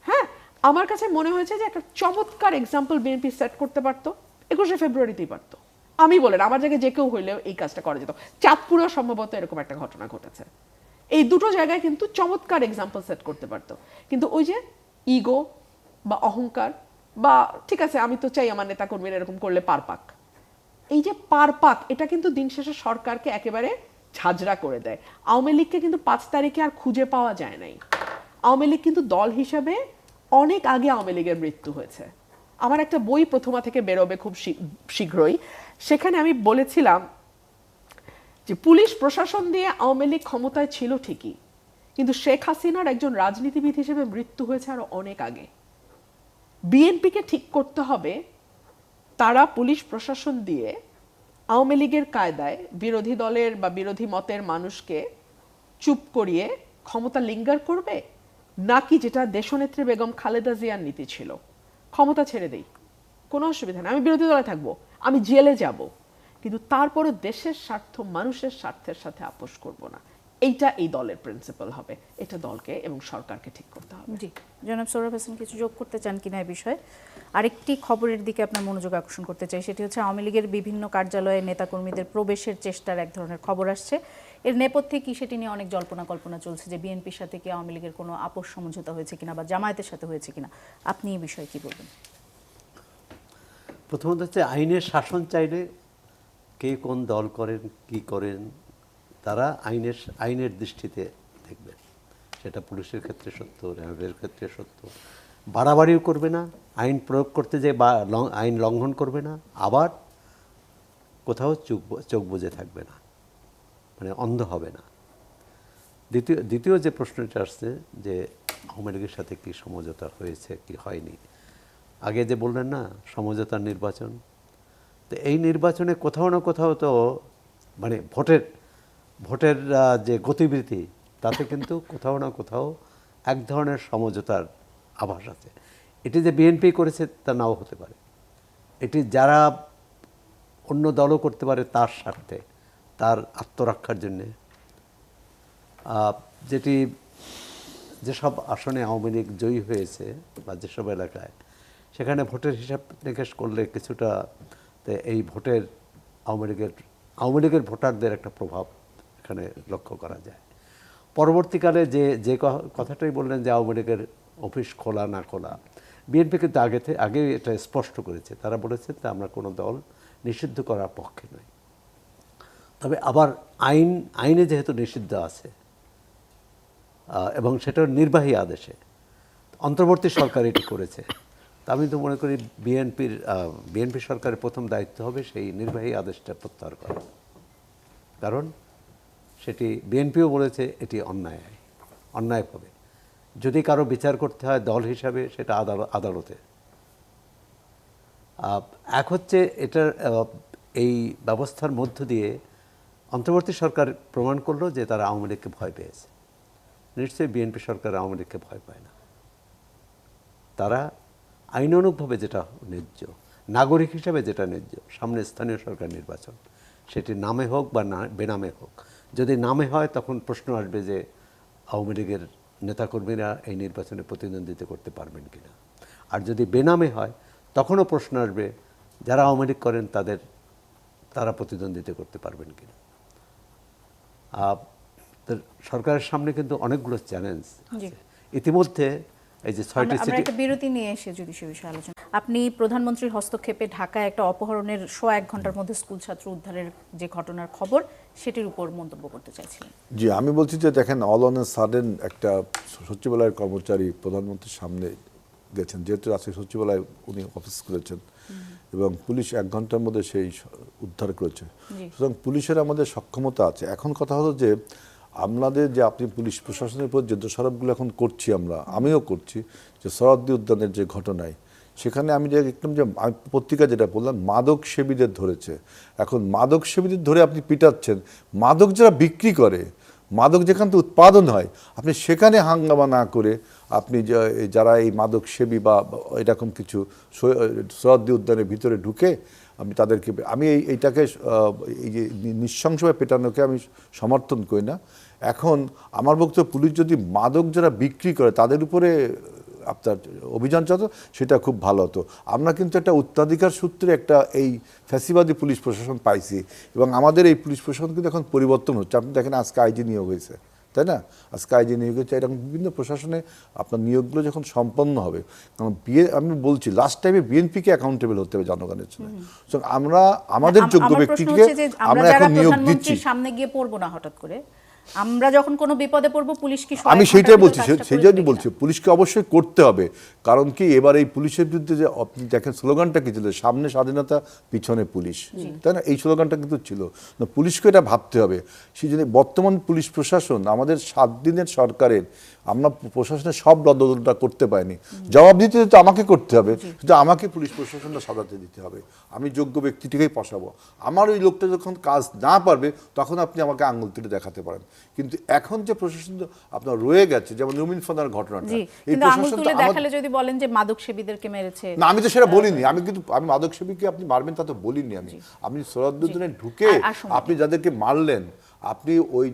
হ্যাঁ, আমার কাছে মনে হয়েছে যে একটা চমৎকার এক্সাম্পল বিএনপি সেট করতে পারতো, 21শে ফেব্রুয়ারিতেই পারতো। আমি বলেন আমার জায়গায় যে কেউ হইলেও এই কাজটা করা যেত। চাঁদপুরেও সম্ভবত এরকম একটা ঘটনা ঘটেছে। এই দুটো জায়গায় কিন্তু চমৎকার এক্সাম্পল সেট করতে পারতো। কিন্তু ওই যে ইগো বা অহংকার বা ঠিক আছে আমি তো চাই আমার নেতা কর্মীরা এরকম করলে পার পাক, এই যে পার পাক, এটা কিন্তু দিন শেষে সরকারকে একেবারে ঝাঁঝরা করে দেয়। আওয়ামী লীগকে কিন্তু 5 তারিখে আর খুঁজে পাওয়া যায় নাই। আওয়ামী লীগ কিন্তু দল হিসাবে অনেক আগে আওয়ামী লীগের মৃত্যু হয়েছে। আমার একটা বই প্রথমা থেকে বেরোবে খুব শীঘ্রই, সেখানে আমি বলেছিলাম যে পুলিশ প্রশাসন দিয়ে আওয়ামী লীগ ক্ষমতায় ছিল ঠিকই, কিন্তু শেখ হাসিনার একজন রাজনীতিবিদ হিসেবে মৃত্যু হয়েছে আরো অনেক আগে। বিএনপিকে ঠিক করতে হবে তারা পুলিশ প্রশাসন দিয়ে আওয়ামী লীগের কায়দায় বিরোধী দলের বা বিরোধী মতের মানুষকে চুপ করিয়ে ক্ষমতা লিঙ্গার করবে, নাকি যেটা দেশনেত্রী বেগম খালেদা জিয়ার নীতি ছিল, ক্ষমতা ছেড়ে দেই, কোনো অসুবিধা নেই, আমি বিরোধী দলে থাকবো, আমি জেলে যাব, কিন্তু তারপরে দেশের স্বার্থ মানুষের স্বার্থের সাথে আপোষ করব না। এইটা এই দলের প্রিন্সিপাল হবে, এটা দলকে এবং সরকারকে ঠিক করতে হবে। জি, জনাব সোহরাব হোসেন কিছু যোগ করতে চান কিনা এই বিষয়ে? আরেকটি খবরের দিকে আপনার মনোযোগ আকর্ষণ করতে চাই, সেটি হচ্ছে আওয়ামী লীগের বিভিন্ন কার্যালয়ে নেতাকর্মীদের প্রবেশের চেষ্টার এক ধরনের খবর আসছে। এর নেপথ্যে কি সেটি নিয়ে অনেক জল্পনা কল্পনা চলছে যে বিএনপির সাথে কি আওয়ামী লীগের কোনো আপোষ সমঝোতা হয়েছে কিনা বা জামায়াতের সাথে হয়েছে কিনা, আপনি এই বিষয়ে কি বলবেন? প্রথমত হচ্ছে আইনের শাসন চাইলে কে কোন দল করেন কি করেন তারা আইনের দৃষ্টিতে দেখবেন। সেটা পুলিশের ক্ষেত্রে সত্য, র্যাবের ক্ষেত্রে সত্য। বাড়াবাড়িও করবে না, আইন প্রয়োগ করতে যে বা আইন লঙ্ঘন করবে না, আবার কোথাও চোখ বুজে থাকবে না, মানে অন্ধ হবে না। দ্বিতীয় যে প্রশ্নটা আসছে যে আওয়ামী লীগের সাথে কি সমঝোতা হয়েছে কি হয়নি, আগে যে বললেন না সমঝোতার নির্বাচন, তো এই নির্বাচনে কোথাও না কোথাও তো মানে ভোটের যে গতিবিধি তাতে কিন্তু কোথাও না কোথাও এক ধরনের সমঝোতার আভাস আছে। এটি যে বিএনপি করেছে তা নাও হতে পারে, এটি যারা অন্য দলও করতে পারে তার স্বার্থে, তার আত্মরক্ষার জন্যে। যেসব আসনে আওয়ামী লীগ জয়ী হয়েছে বা যেসব এলাকায়, সেখানে ভোটের হিসাব নিকাশ করলে কিছুটা এই ভোটের আওয়ামী লীগের ভোটারদের একটা প্রভাব এখানে লক্ষ্য করা যায়। পরবর্তীকালে যে কথাটাই বললেন যে আওয়ামী লীগের অফিস খোলা না খোলা, বিএনপি কিন্তু আগে এটা স্পষ্ট করেছে, তারা বলেছে যে আমরা কোনো দল নিষিদ্ধ করার পক্ষে নই। তবে আবার আইনে যেহেতু নিষিদ্ধ আছে এবং সেটার নির্বাহী আদেশে অন্তর্বর্তী সরকার এটি করেছে, তা আমি তো মনে করি বিএনপি সরকারের প্রথম দায়িত্ব হবে সেই নির্বাহী আদেশটা প্রত্যাহার করা। কারণ সেটি বিএনপিও বলেছে এটি অন্যায়ভাবে যদি কারো বিচার করতে হয় দল হিসাবে সেটা আদালতে। এক হচ্ছে এটার এই ব্যবস্থার মধ্য দিয়ে অন্তর্বর্তী সরকার প্রমাণ করলো যে তারা আওয়ামী লীগকে ভয় পেয়েছে। নিশ্চয়ই বিএনপি সরকার আওয়ামী লীগকে ভয় পায় না, তারা আইনানুগভাবে যেটা ন্যায্য, নাগরিক হিসাবে যেটা ন্যায্য, সামনে স্থানীয় সরকার নির্বাচন, সেটি নামে হোক বা বেনামে হোক, যদি নামে হয় তখন প্রশ্ন আসবে যে আওয়ামী লীগের নেতাকর্মীরা এই নির্বাচনে প্রতিদ্বন্দ্বিতা করতে পারবেন কিনা। আর যদি বেনামে হয় তখনও প্রশ্ন আসবে যারা আওয়ামী লীগ করেন তারা প্রতিদ্বন্দ্বিতা করতে পারবেন কিনা। তো সরকারের সামনে কিন্তু অনেকগুলো চ্যালেঞ্জ জি। আছে। ইতিমধ্যে এই যে 6টি আমরা সিটি, একটা বিরতি নিয়ে এসে যদি সে বিষয়ে আলোচনা। আপনি প্রধানমন্ত্রীর হস্তক্ষেপে ঢাকায় একটা অপহরণের 1 ঘন্টার মধ্যে স্কুল ছাত্র উদ্ধারের যে ঘটনার খবর সেটির উপর মন্তব্য করতে চাইছিলেন। জি, আমি বলছি যে দেখেন, অল অন এ সাডেন একটা সচিবালয়ের কর্মচারী প্রধানমন্ত্রীর সামনে গেছেন, যেহেতু আজকে সচিবালয় উনি অফিস করেছেন এবং পুলিশ 1 ঘন্টার মধ্যে সেই উদ্ধার করেছে। জি। সুতরাং পুলিশের আমাদের সক্ষমতা আছে। এখন কথা হলো যে আমাদের যে আপনি পুলিশ প্রশাসনের উপর যে দোষারোপগুলো এখন করছি, আমিও করছি, যে সরদ্দি উদ্যানের যে ঘটনায়, সেখানে আমি যে দেখলাম যে আমি পত্রিকা যেটা বললাম, মাদক সেবীদের ধরেছে। এখন মাদক সেবীদের ধরে আপনি পিটাচ্ছেন, মাদক যারা বিক্রি করে, মাদক যেখান থেকে উৎপাদন হয়, আপনি সেখানে হাঙ্গামা না করে আপনি যারা এই মাদক সেবী বা এরকম কিছু সরদ্দি উদ্যানের ভিতরে ঢুকে আমি তাদেরকে, আমি এইটাকে এই যে নৃশংসভাবে পেটানোকে আমি সমর্থন করি না। এখন আমার বক্তব্য, পুলিশ যদি মাদক যারা বিক্রি করে তাদের উপরে আপনার অভিযান চালাতো, সেটা খুব ভালো হতো। আমরা কিন্তু একটা উত্তরাধিকার সূত্রে একটা এই ফ্যাসিবাদী পুলিশ প্রশাসন পাইছি এবং আমাদের এই পুলিশ প্রশাসন কিন্তু এখন পরিবর্তন হচ্ছে। আপনি দেখেন আজকে আইজি নিয়োগ হয়েছে, তাই না? আজকে আইজি নিয়োগ হয়েছে। এরকম বিভিন্ন প্রশাসনে আপনার নিয়োগগুলো যখন সম্পন্ন হবে, কারণ আমি বলছি লাস্ট টাইমে বিএনপিকে অ্যাকাউন্টেবল হতে হবে জনগণের জন্য। আমরা আমাদের যোগ্য আমার প্রশ্ন ব্যক্তিটিকে হচ্ছে যে আমরা যারা এখন নিয়োগ দিচ্ছি। প্রধানমন্ত্রীর সামনে গিয়ে পড়বো না হঠাৎ করে, আমরা যখন কোনো বিপদে পড়বো পুলিশ কি আমি সেইটাই বলছি, সেই জন্যই বলছি পুলিশকে অবশ্যই করতে হবে। কারণ কি, এবার এই পুলিশের বিরুদ্ধে যে আপনি দেখেন স্লোগানটা কি ছিল, সামনে স্বাধীনতা পিছনে পুলিশ, তাই না? এই স্লোগানটা কিন্তু ছিল না, পুলিশকে এটা ভাবতে হবে। সেই জন্য বর্তমান পুলিশ প্রশাসন আমাদের 7 দিনের সরকারের, আমরা প্রশাসনের সব বদলটা করতে পারিনি। জবাব দিতে তো আমাকে করতে হবে, কিন্তু আমাকে পুলিশ প্রশাসনটা সাজাতে দিতে হবে। আমি যোগ্য ব্যক্তিটিকেই পশাবো। আমার ওই লোকটা যখন কাজ না পারবে তখন আপনি আমাকে আঙুল তুলে দেখাতে পারেন। কিন্তু এখন যে প্রশাসন আপনার রয়ে গেছে, যেমন রুমিন ফাদার ঘটনাটা, এই প্রশাসনটা দেখালে যদি বলেন যে মাদক সেবীদেরকে মেরেছে, না, আমি তো সেটা বলিনি। আমি মাদক সেবীকে আপনি মারবেন তা তো বলিনি। আমি সরদ্দুদ্দিনে ঢুকে আপনি যাদেরকে মারলেন, আপনি ওই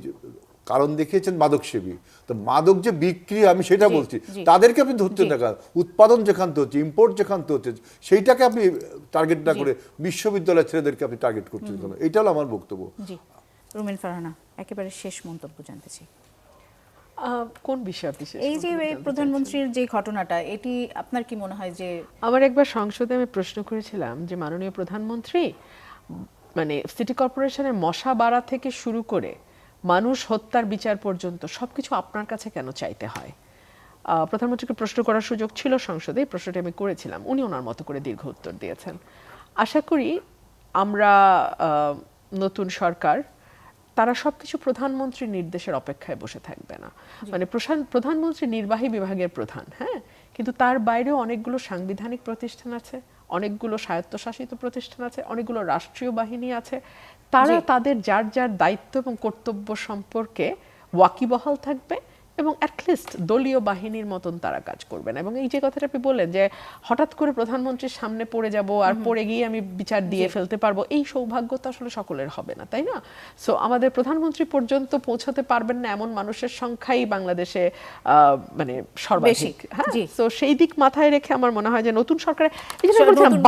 কারণ দেখিয়েছেন মাদক সেবী, তো মাদক যে বিক্রি, আমি সেটা বলছি, তাদেরকে আপনি ধরতে না, উৎপাদন যেখান থেকে হচ্ছে, ইম্পোর্ট যেখান থেকে হচ্ছে, সেইটাকে আপনি টার্গেট না করে বিশ্ববিদ্যালয়ের ছেলেদেরকে আপনি টার্গেট করছেন কেন? এটা হলো আমার বক্তব্য। জি। রুমিন ফারহানা, একেবারে শেষ মন্তব্য জানতে চাই। কোন বিষয়ে আপনি এই যে প্রধানমন্ত্রীর যে ঘটনাটা, এটি আপনার কি মনে হয় যে, আমার একবার সংসদে আমি প্রশ্ন করেছিলাম যে মাননীয় প্রধানমন্ত্রী, মানে সিটি কর্পোরেশনের মশা বাড়া থেকে শুরু করে মানুষ হত্যার বিচার পর্যন্ত সবকিছু আপনার কাছে কেন চাইতে হয়? প্রধানমন্ত্রীকে প্রশ্ন করার সুযোগ ছিল সংসদে, এই প্রশ্নটি আমি করেছিলাম। উনি ওনার মতো করে দীর্ঘ উত্তর দিয়েছেন। আশা করি আমরা নতুন সরকার, তারা সবকিছু প্রধানমন্ত্রীর নির্দেশের অপেক্ষায় বসে থাকবে না। মানে প্রধানমন্ত্রী নির্বাহী বিভাগের প্রধান, হ্যাঁ, কিন্তু তার বাইরেও অনেকগুলো সাংবিধানিক প্রতিষ্ঠান আছে, অনেকগুলো স্বায়ত্তশাসিত প্রতিষ্ঠান আছে, অনেকগুলো রাষ্ট্রীয় বাহিনী আছে। তারা তাদের যার যার দায়িত্ব এবং কর্তব্য সম্পর্কে ওয়াকিবহাল থাকবে এবং অ্যাটলিস্ট দলীয় বাহিনীর মতন তারা কাজ করবেন। এবং এই যে কথাটা আপনি বললেন যে হঠাৎ করে প্রধানমন্ত্রীর সামনে পড়ে যাব আর পড়ে গিয়ে আমি বিচার দিয়ে ফেলতে পারবো, এই সৌভাগ্য তো আসলে সকলের হবে না, তাই না? সো আমাদের প্রধানমন্ত্রী পর্যন্ত পৌঁছাতে পারবেন না এমন মানুষের সংখ্যাই বাংলাদেশে মানে সর্বাধিক। হ্যাঁ, সো সেই দিক মাথায় রেখে আমার মনে হয় যে নতুন সরকারের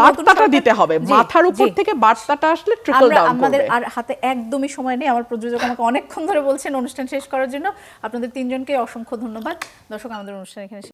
বার্তাটা দিতে হবে, মাথার উপর থেকে বার্তাটা আসলে ট্রিকল ডাউন করবে। আমাদের আর হাতে একদমই সময় নেই। আমার প্রযোজক আমাকে অনেকক্ষণ ধরে বলছেন অনুষ্ঠান শেষ করার জন্য। আপনাদের তিনজনকে অসংখ্য ধন্যবাদ। দর্শক, আমাদের অনুষ্ঠান এখানে